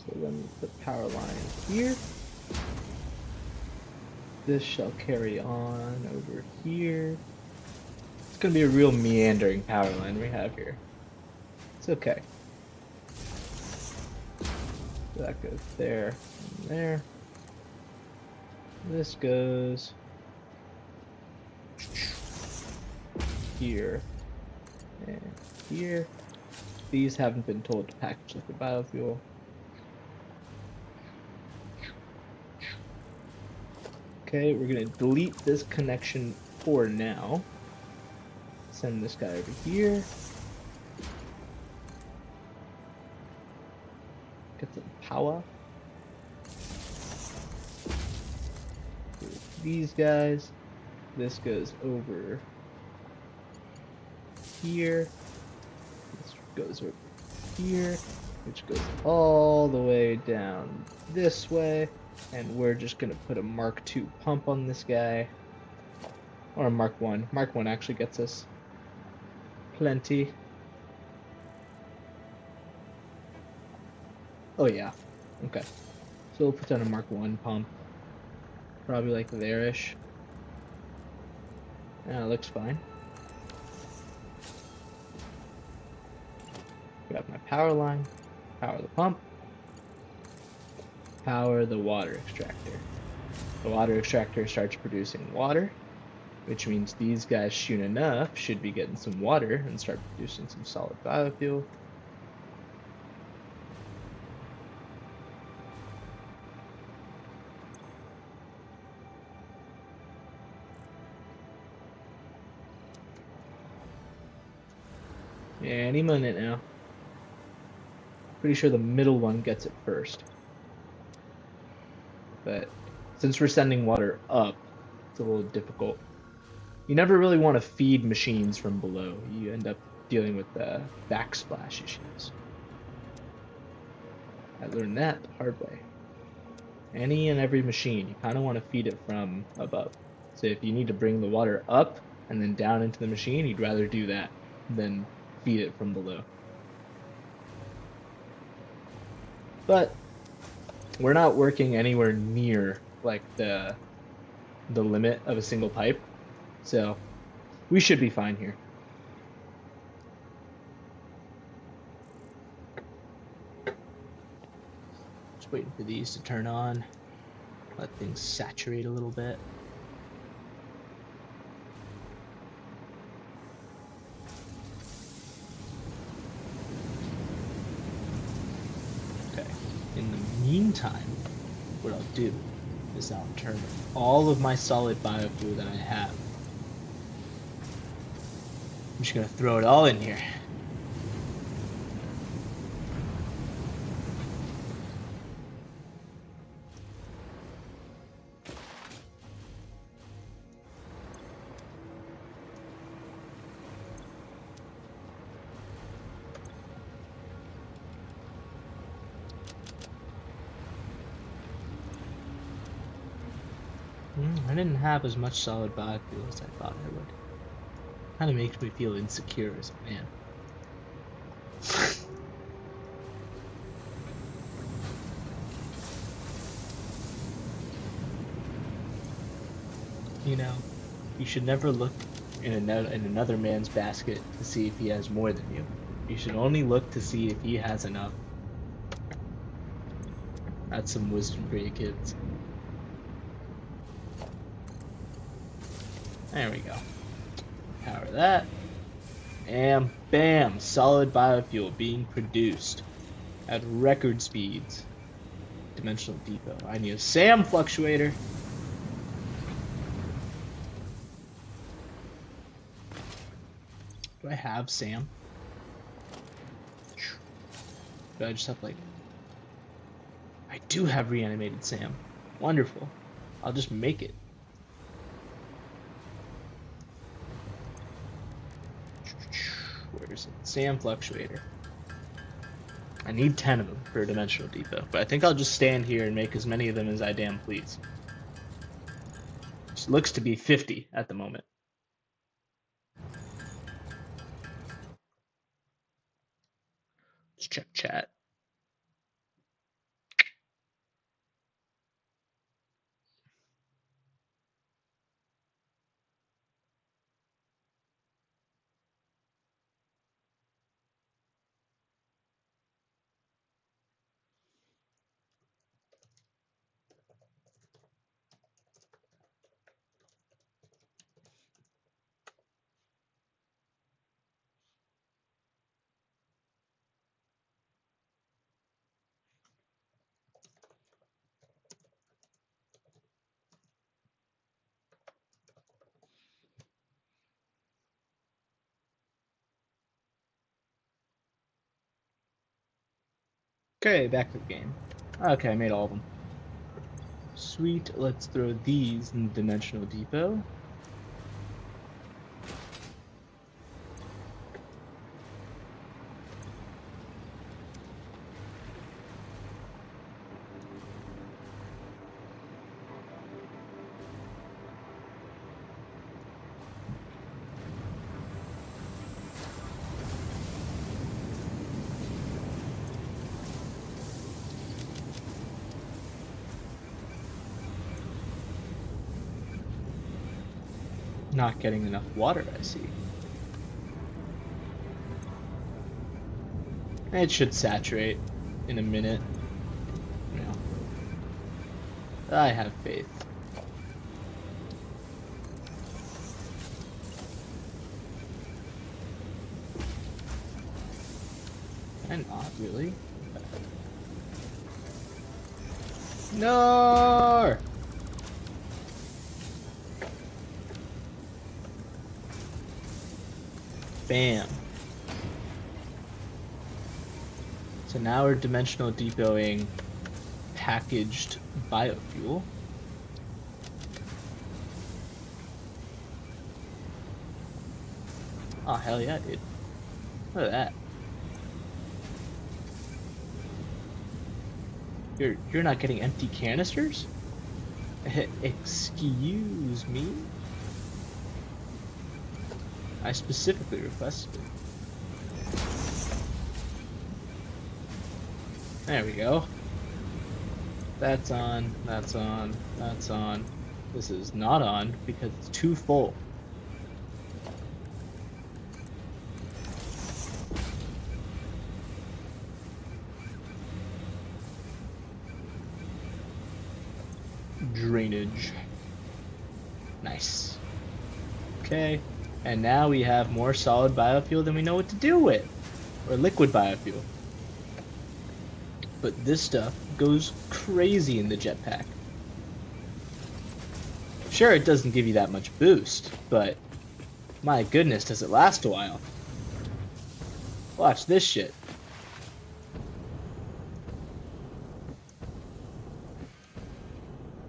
So then we put power line here. This shall carry on over here. It's going to be a real meandering power line we have here. It's okay. So that goes there and there. This goes here and here. These haven't been told to package liquid biofuel. Okay, we're going to delete this connection for now. Send this guy over here. Get some power. These guys. This goes over here. This goes over here, which goes all the way down this way. And we're just going to put a Mark II pump on this guy. Or a Mark I. Mark I actually gets us plenty. Oh yeah. Okay. So we'll put down a Mark I pump. Probably like there-ish. Yeah, looks fine. Grab my power line. Power the pump. Power the water extractor. The water extractor starts producing water, which means these guys soon enough should be getting some water and start producing some solid biofuel. Any minute now. Pretty sure the middle one gets it first. But since we're sending water up, it's a little difficult. You never really want to feed machines from below. You end up dealing with backsplash issues. I learned that the hard way. Any and every machine, you kind of want to feed it from above. So if you need to bring the water up and then down into the machine, you'd rather do that than feed it from below. But we're not working anywhere near like the limit of a single pipe, so we should be fine here. Just waiting for these to turn on, let things saturate a little bit. Okay, in the meantime, what I'll do is I'll turn all of my solid biofuel that I have. I'm just gonna throw it all in here. I didn't have as much solid biofuel as I thought I would. Kind of makes me feel insecure as a man. You know, you should never look in another man's basket to see if he has more than you. You should only look to see if he has enough. That's some wisdom for you kids. There we go. Power that. And bam! Solid biofuel being produced at record speeds. Dimensional depot. I need a SAM fluctuator. Do I have SAM? Do I just have like... I do have reanimated SAM. Wonderful. I'll just make it. Where's it? SAM fluctuator. I need 10 of them for a dimensional depot, but I think I'll just stand here and make as many of them as I damn please. It looks to be 50 at the moment. Let's check chat. Okay, back to the game. Okay, I made all of them. Sweet, let's throw these in the dimensional depot. Not getting enough water, I see. It should saturate in a minute. Yeah. I have faith. And not really. No! Bam. So now we're dimensional depoting packaged biofuel. Oh, hell yeah, dude. Look at that. You're not getting empty canisters? Excuse me? I specifically requested it. There we go. That's on, that's on, that's on. This is not on because it's too full. Drainage. Nice. Okay. And now we have more solid biofuel than we know what to do with. Or liquid biofuel. But this stuff goes crazy in the jetpack. Sure, it doesn't give you that much boost, but my goodness, does it last a while. Watch this shit.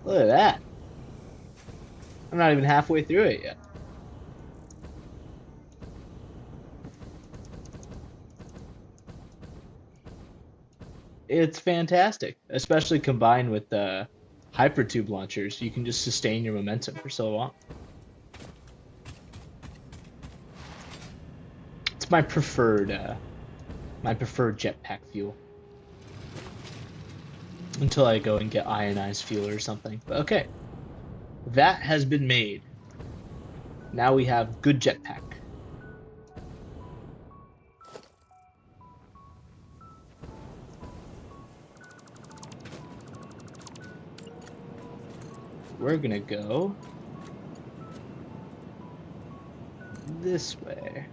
Look at that. I'm not even halfway through it yet. It's fantastic, especially combined with the hypertube launchers. You can just sustain your momentum for so long. It's my preferred jetpack fuel. Until I go and get ionized fuel or something. But okay, that has been made. Now we have good jetpack. We're gonna go this way.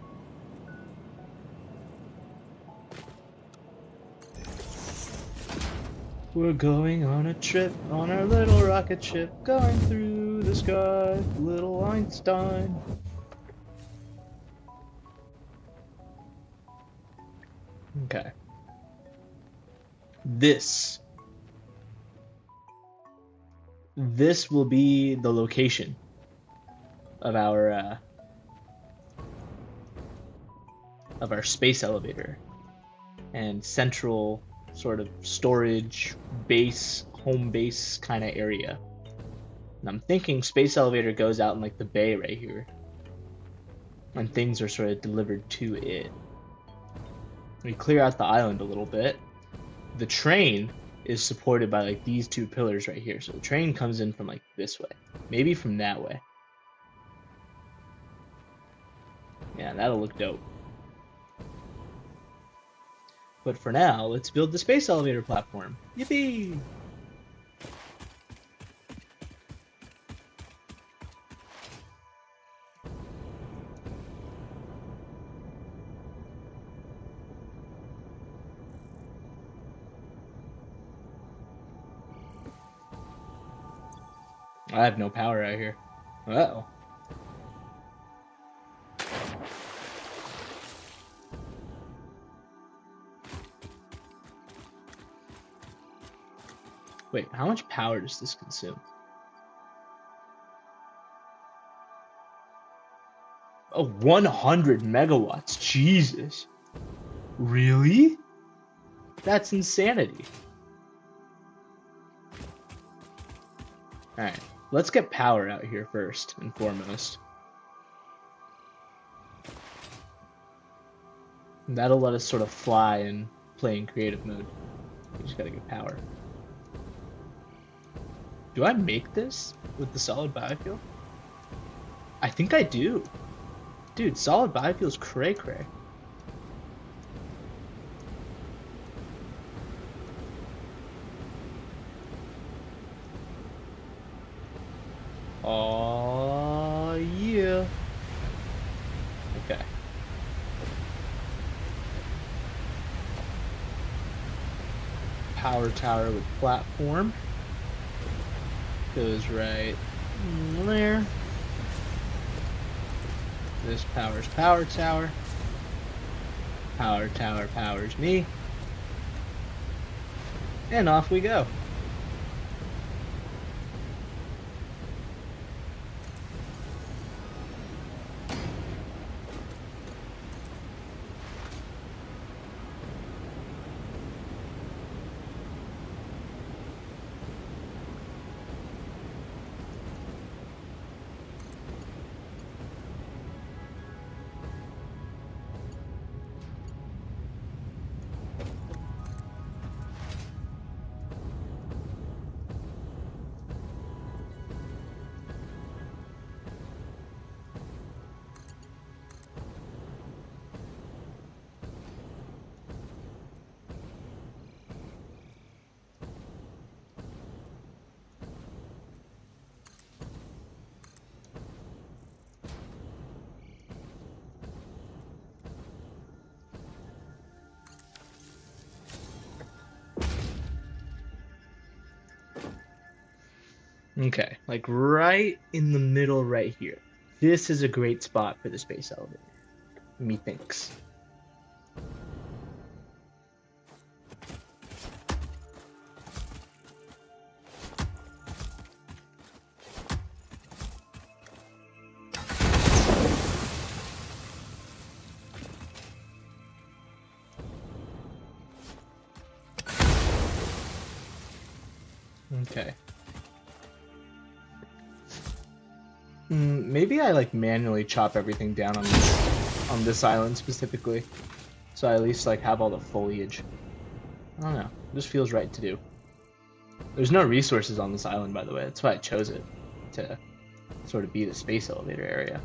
We're going on a trip on our little rocket ship, going through the sky, little Einstein. Okay. This will be the location of our space elevator and central sort of storage base, home base kind of area. And I'm thinking space elevator goes out in like the bay right here, and things are sort of delivered to it. We clear out the island a little bit. The train is supported by like these two pillars right here. So the train comes in from like this way, maybe from that way. Yeah, that'll look dope. But for now, let's build the space elevator platform. Yippee! I have no power out here. Uh-oh. Wait, how much power does this consume? Oh, 100 megawatts. Jesus. Really? That's insanity. Alright, let's get power out here first and foremost. And that'll let us sort of fly and play in creative mode. We just gotta get power. Do I make this with the solid biofuel? I think I do. Dude, solid biofuel is cray cray. Oh yeah. Okay. Power tower with platform. Goes right there. This powers power tower. Power tower powers me. And off we go. Okay, like right in the middle right here. This is a great spot for the space elevator, methinks. Okay. Maybe I like manually chop everything down on this island specifically, so I at least like have all the foliage. I don't know. It just feels right to do. There's no resources on this island, by the way. That's why I chose it to sort of be the space elevator area.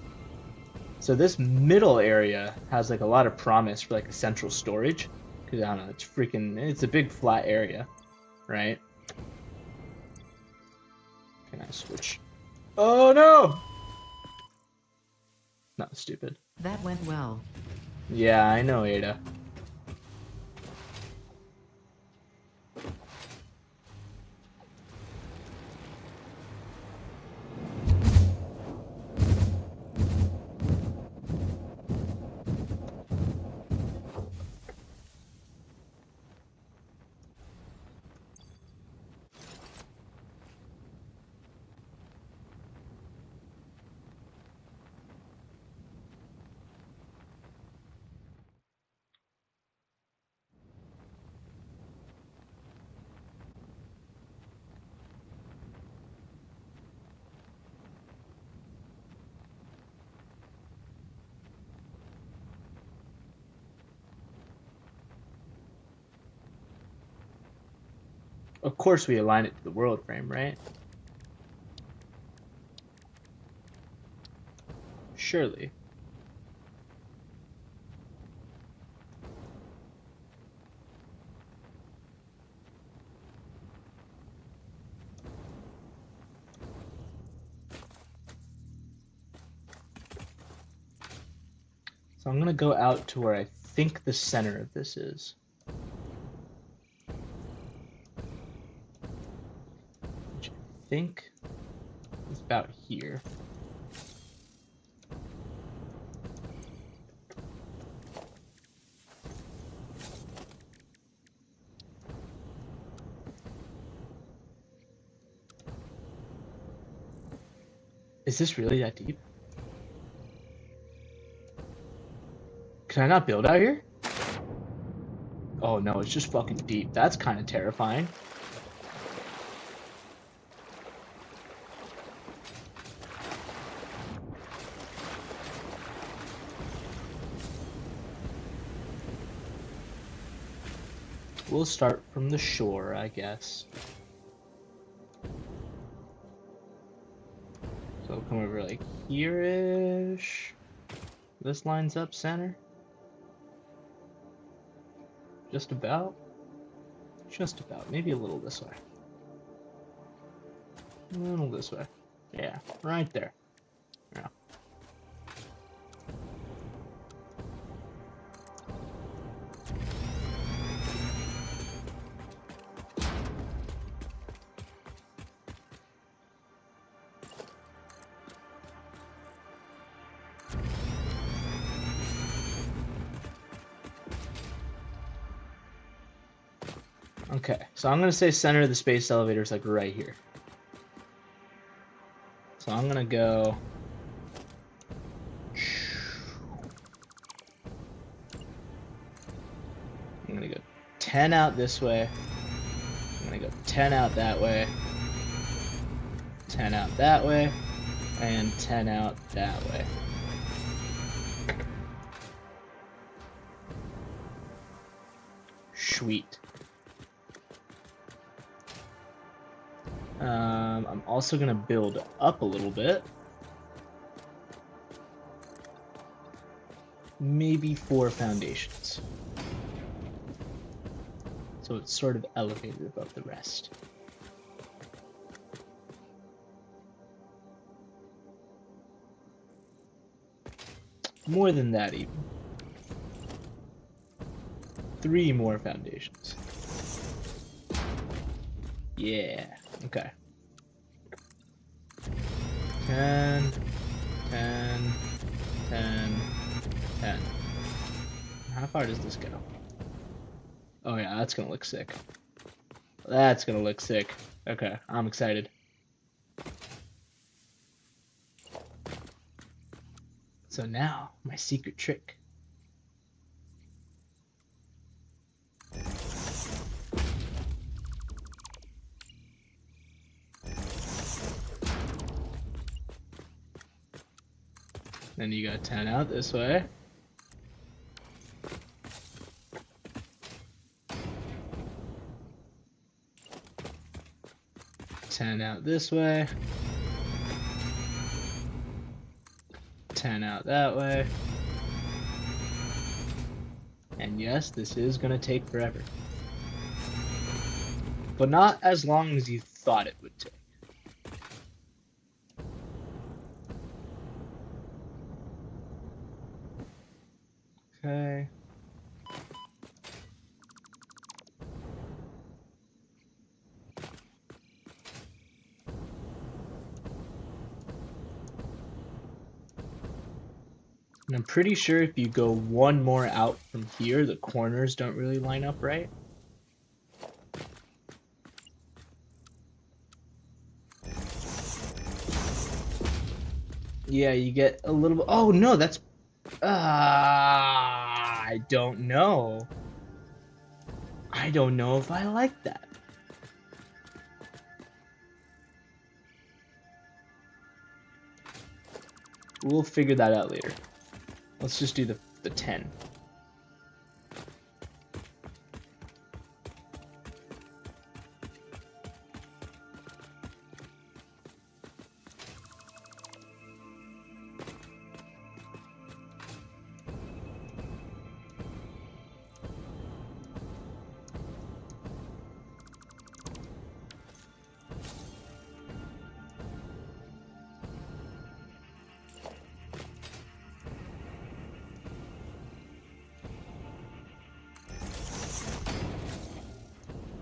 So this middle area has like a lot of promise for like a central storage, because I don't know, it's a big flat area, right? Can I switch? Oh no! Not stupid. That went well. Yeah, I know, Ada. Of course we align it to the world frame, right? Surely. So I'm gonna go out to where I think the center of this is. Which I think is about here. Is this really that deep? Can I not build out here? Oh no, it's just fucking deep. That's kind of terrifying. We'll start from the shore, I guess. So I'll come over like here-ish. This lines up center. Just about. Just about. Maybe a little this way. A little this way. Yeah, right there. Yeah. Okay, so I'm gonna say center of the space elevator is like right here. So I'm gonna go. I'm gonna go 10 out this way. I'm gonna go 10 out that way. 10 out that way. And 10 out that way. Sweet. I'm also gonna build up a little bit. Maybe 4 foundations. So it's sort of elevated above the rest. More than that even. 3 more foundations. Yeah, okay. 10, 10, 10, 10. How far does this go? Oh yeah, that's gonna look sick. That's gonna look sick. Okay, I'm excited. So now, my secret trick. Then you got 10 out this way. Ten out this way. 10 out that way. And yes, this is gonna take forever. But not as long as you thought it would take. Okay. And I'm pretty sure if you go one more out from here, the corners don't really line up right. Yeah, you get a little bit. Oh no, that's. I don't know. I don't know if I like that. We'll figure that out later. Let's just do the 10.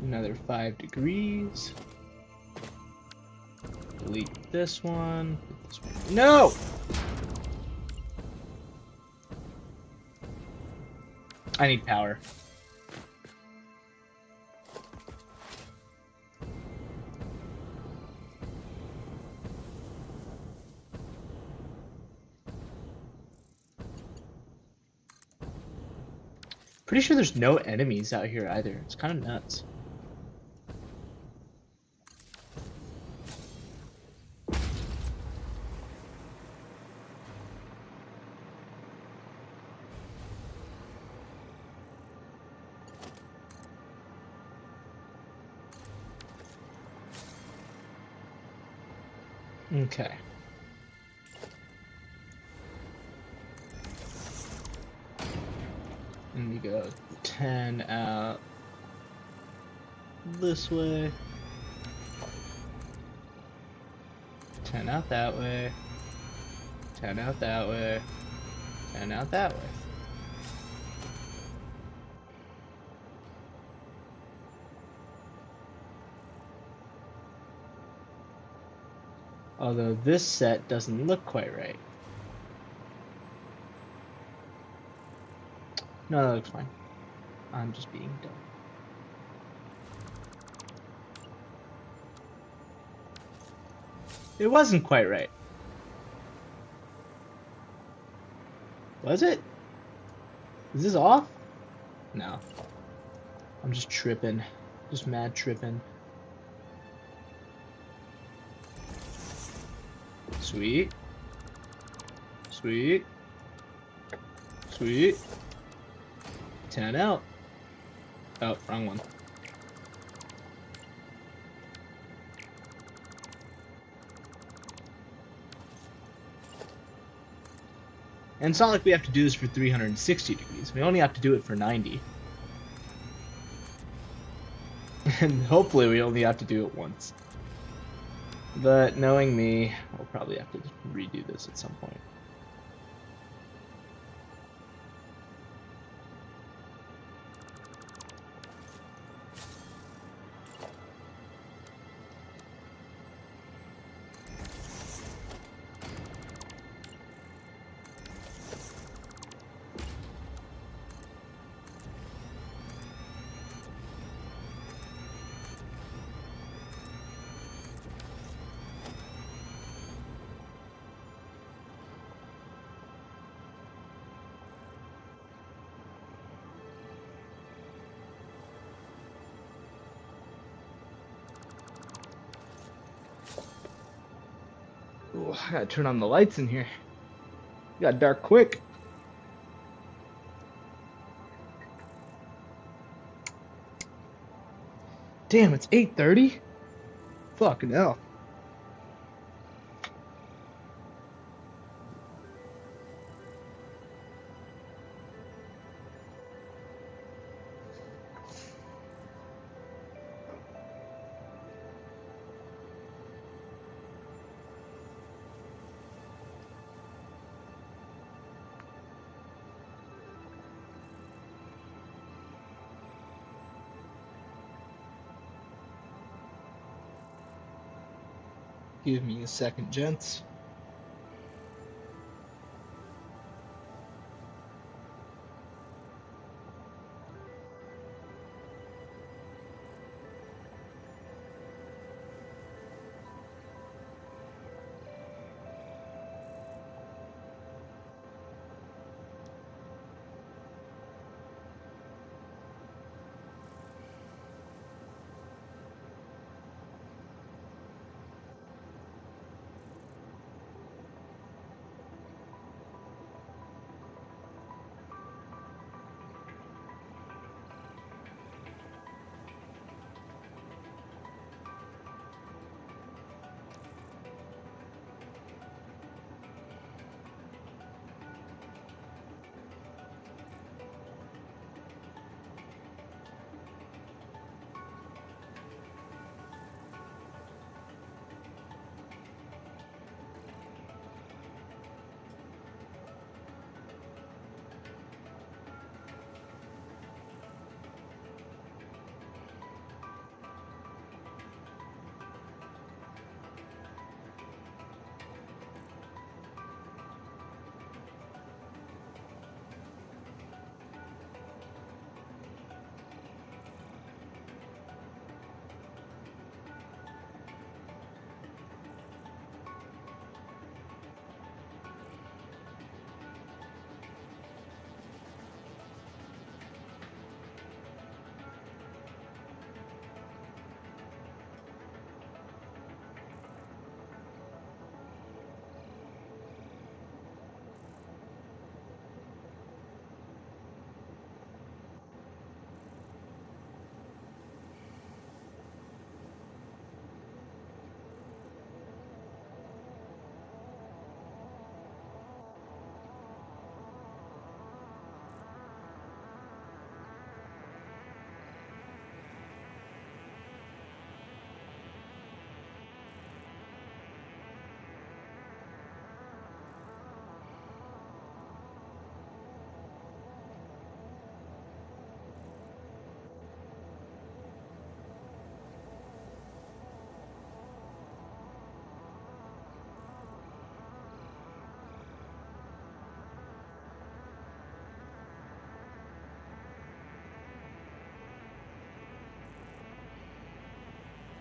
Another 5 degrees. Delete this one. No! I need power. Pretty sure there's no enemies out here either. It's kind of nuts. Okay. And you go 10 out this way. 10 out that way. 10 out that way. 10 out that way. Although this set doesn't look quite right. No, that looks fine. I'm just being dumb. It wasn't quite right. Was it? Is this off? No. I'm just tripping. Just mad tripping. Sweet. Sweet. Sweet. 10 out. Oh, wrong one. And it's not like we have to do this for 360 degrees. We only have to do it for 90. And hopefully we only have to do it once. But knowing me, I'll probably have to redo this at some point. Ooh, I gotta turn on the lights in here. It got dark quick. Damn, it's 8:30? Fucking hell. Give me a second, gents.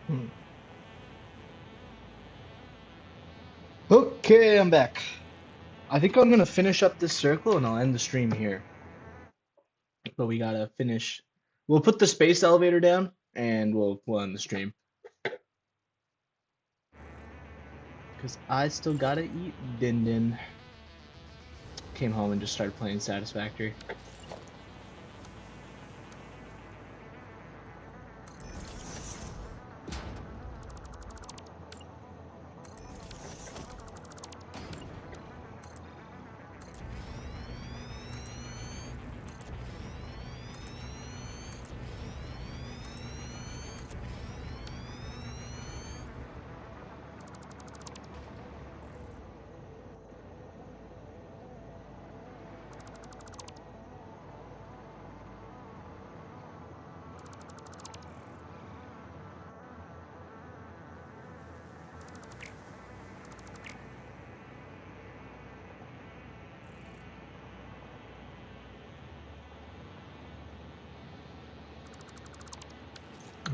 Hmm. Okay, I'm back. I think I'm gonna finish up this circle and I'll end the stream here. But we gotta finish. We'll put the space elevator down and we'll end the stream. Cause I still gotta eat din din. Came home and just started playing Satisfactory.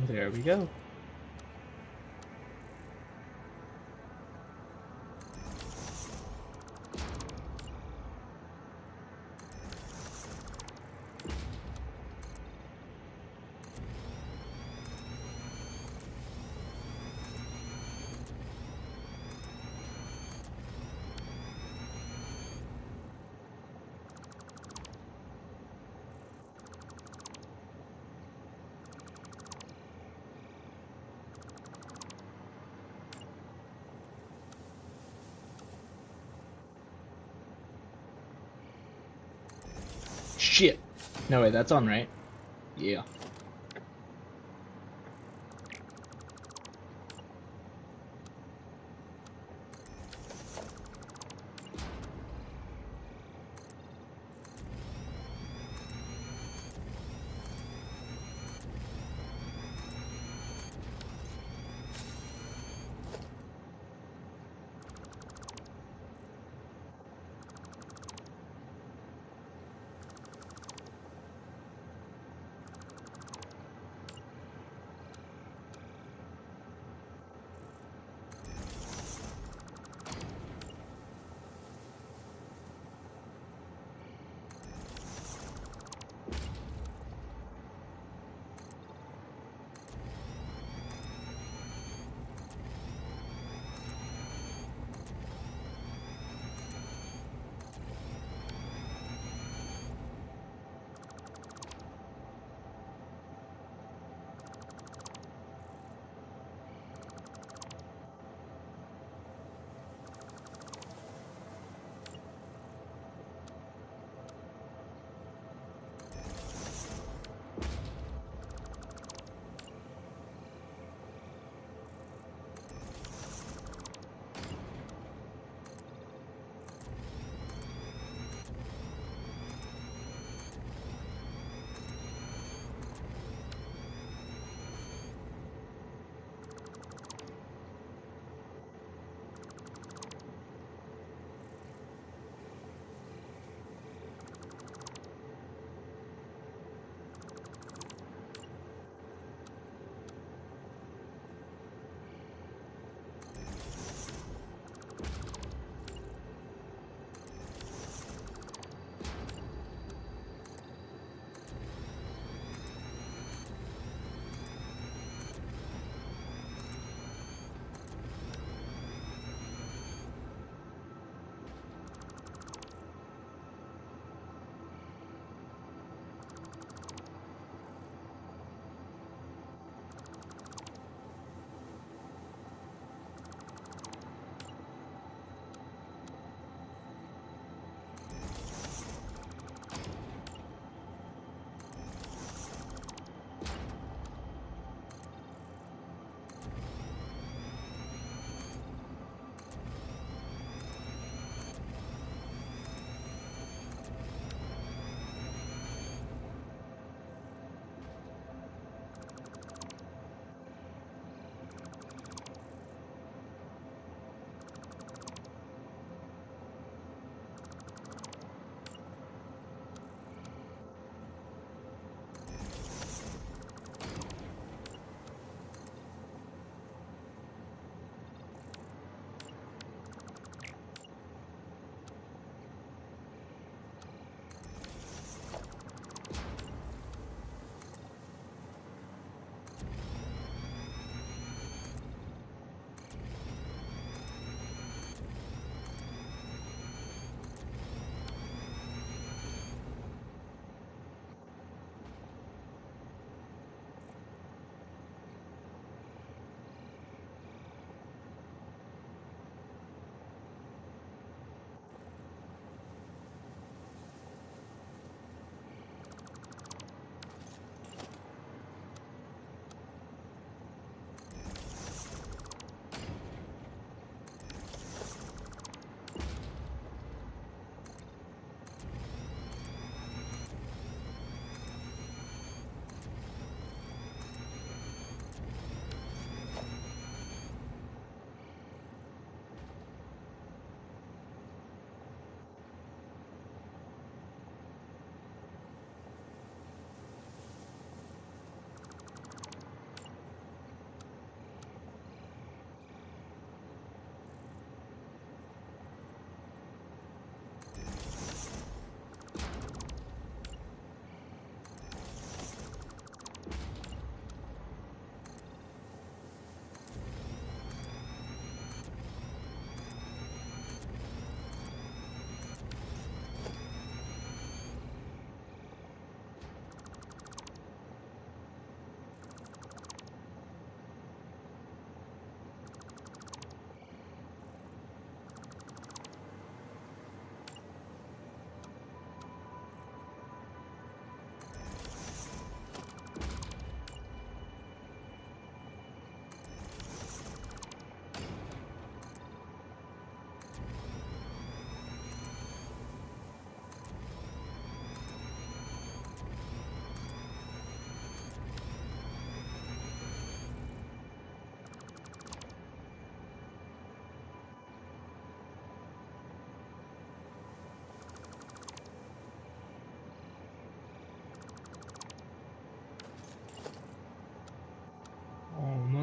There we go. Shit. No, wait, that's on, right? Yeah.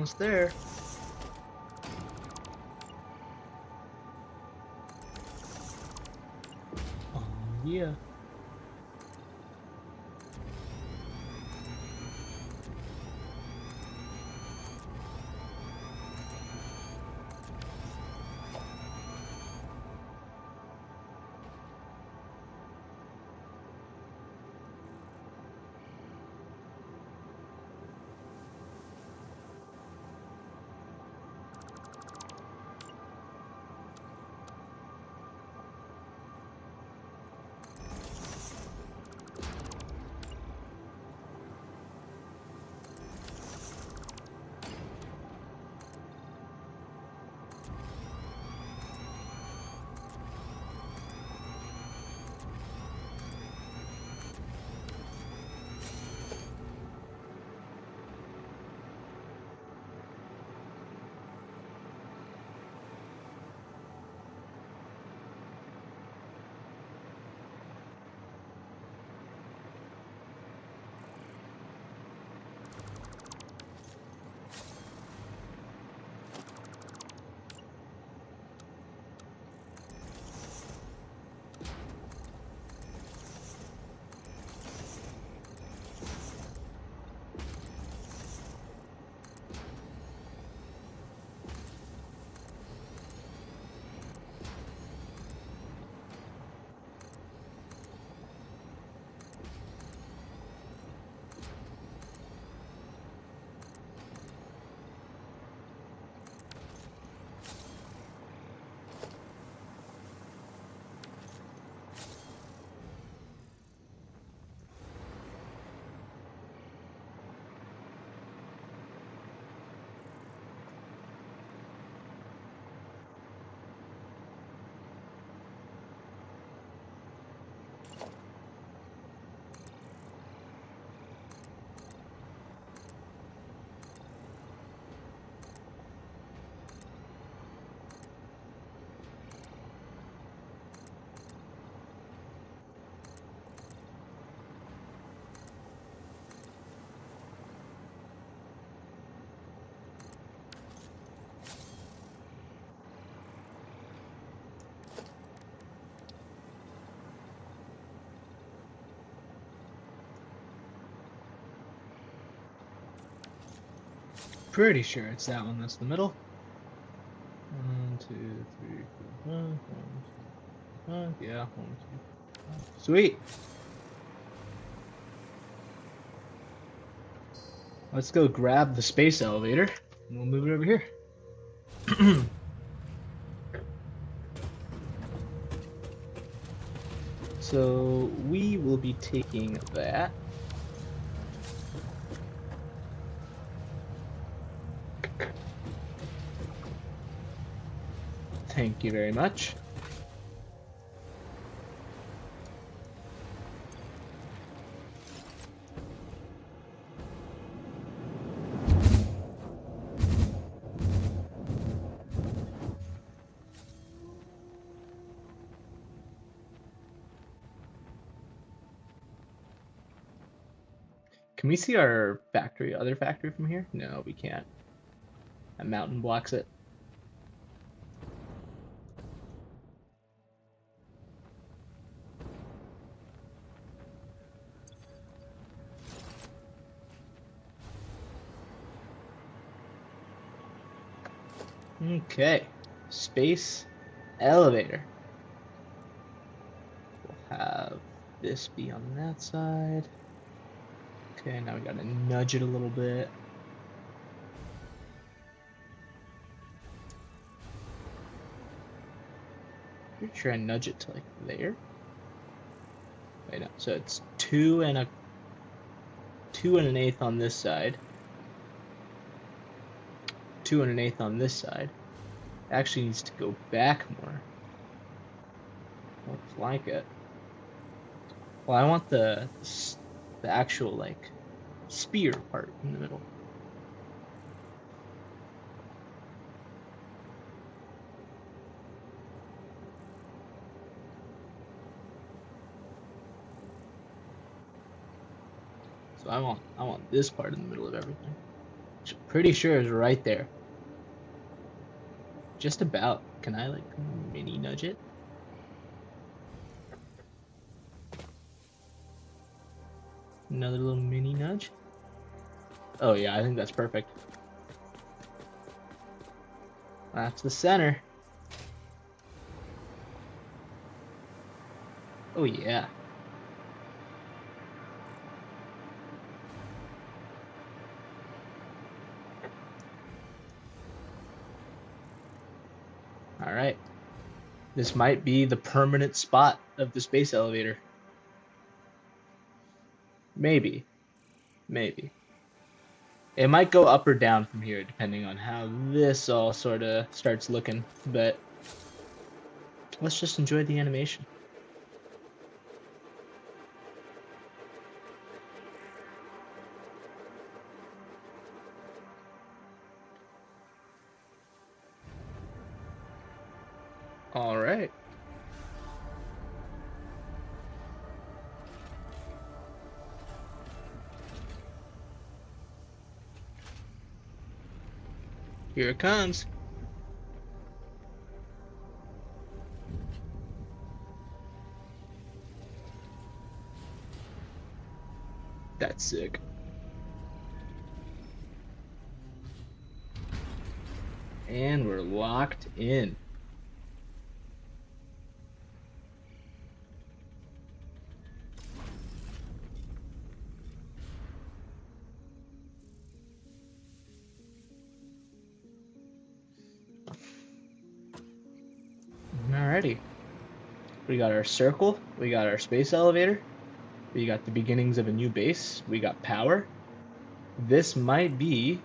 almost there. Oh, yeah. Pretty sure it's that one that's the middle. 1, 2, 3, 4, 5, 1, 2, 5. Yeah, 1, 2, 5. Sweet. Let's go grab the space elevator and we'll move it over here. So we will be taking that. Thank you very much. Can we see our factory, other factory from here? No, we can't. That mountain blocks it. Okay, space elevator. We'll have this be on that side. Okay, now we gotta nudge it a little bit. Pretty sure I nudge it to like there. Wait, no. So it's 2 and 1/8 on this side. 2 and 1/8 on this side. It actually needs to go back more. Looks like it. Well, I want the actual like spear part in the middle. So I want this part in the middle of everything. Pretty sure is right there. Just about. Can I like mini nudge it? Another little mini nudge. Oh yeah, I think that's perfect. That's the center. Oh yeah. All right. This might be the permanent spot of the space elevator. Maybe. Maybe. It might go up or down from here, depending on how this all sort of starts looking. But let's just enjoy the animation. All right. Here it comes. That's sick. And we're locked in. Alrighty. We got our circle, we got our space elevator, we got the beginnings of a new base, we got power. This might be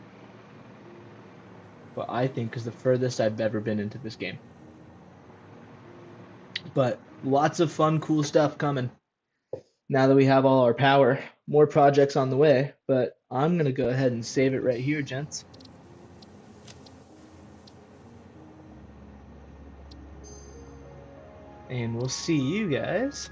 what I think is the furthest I've ever been into this game. But lots of fun, cool stuff coming now that we have all our power. More projects on the way, but I'm going to go ahead and save it right here, gents. And we'll see you guys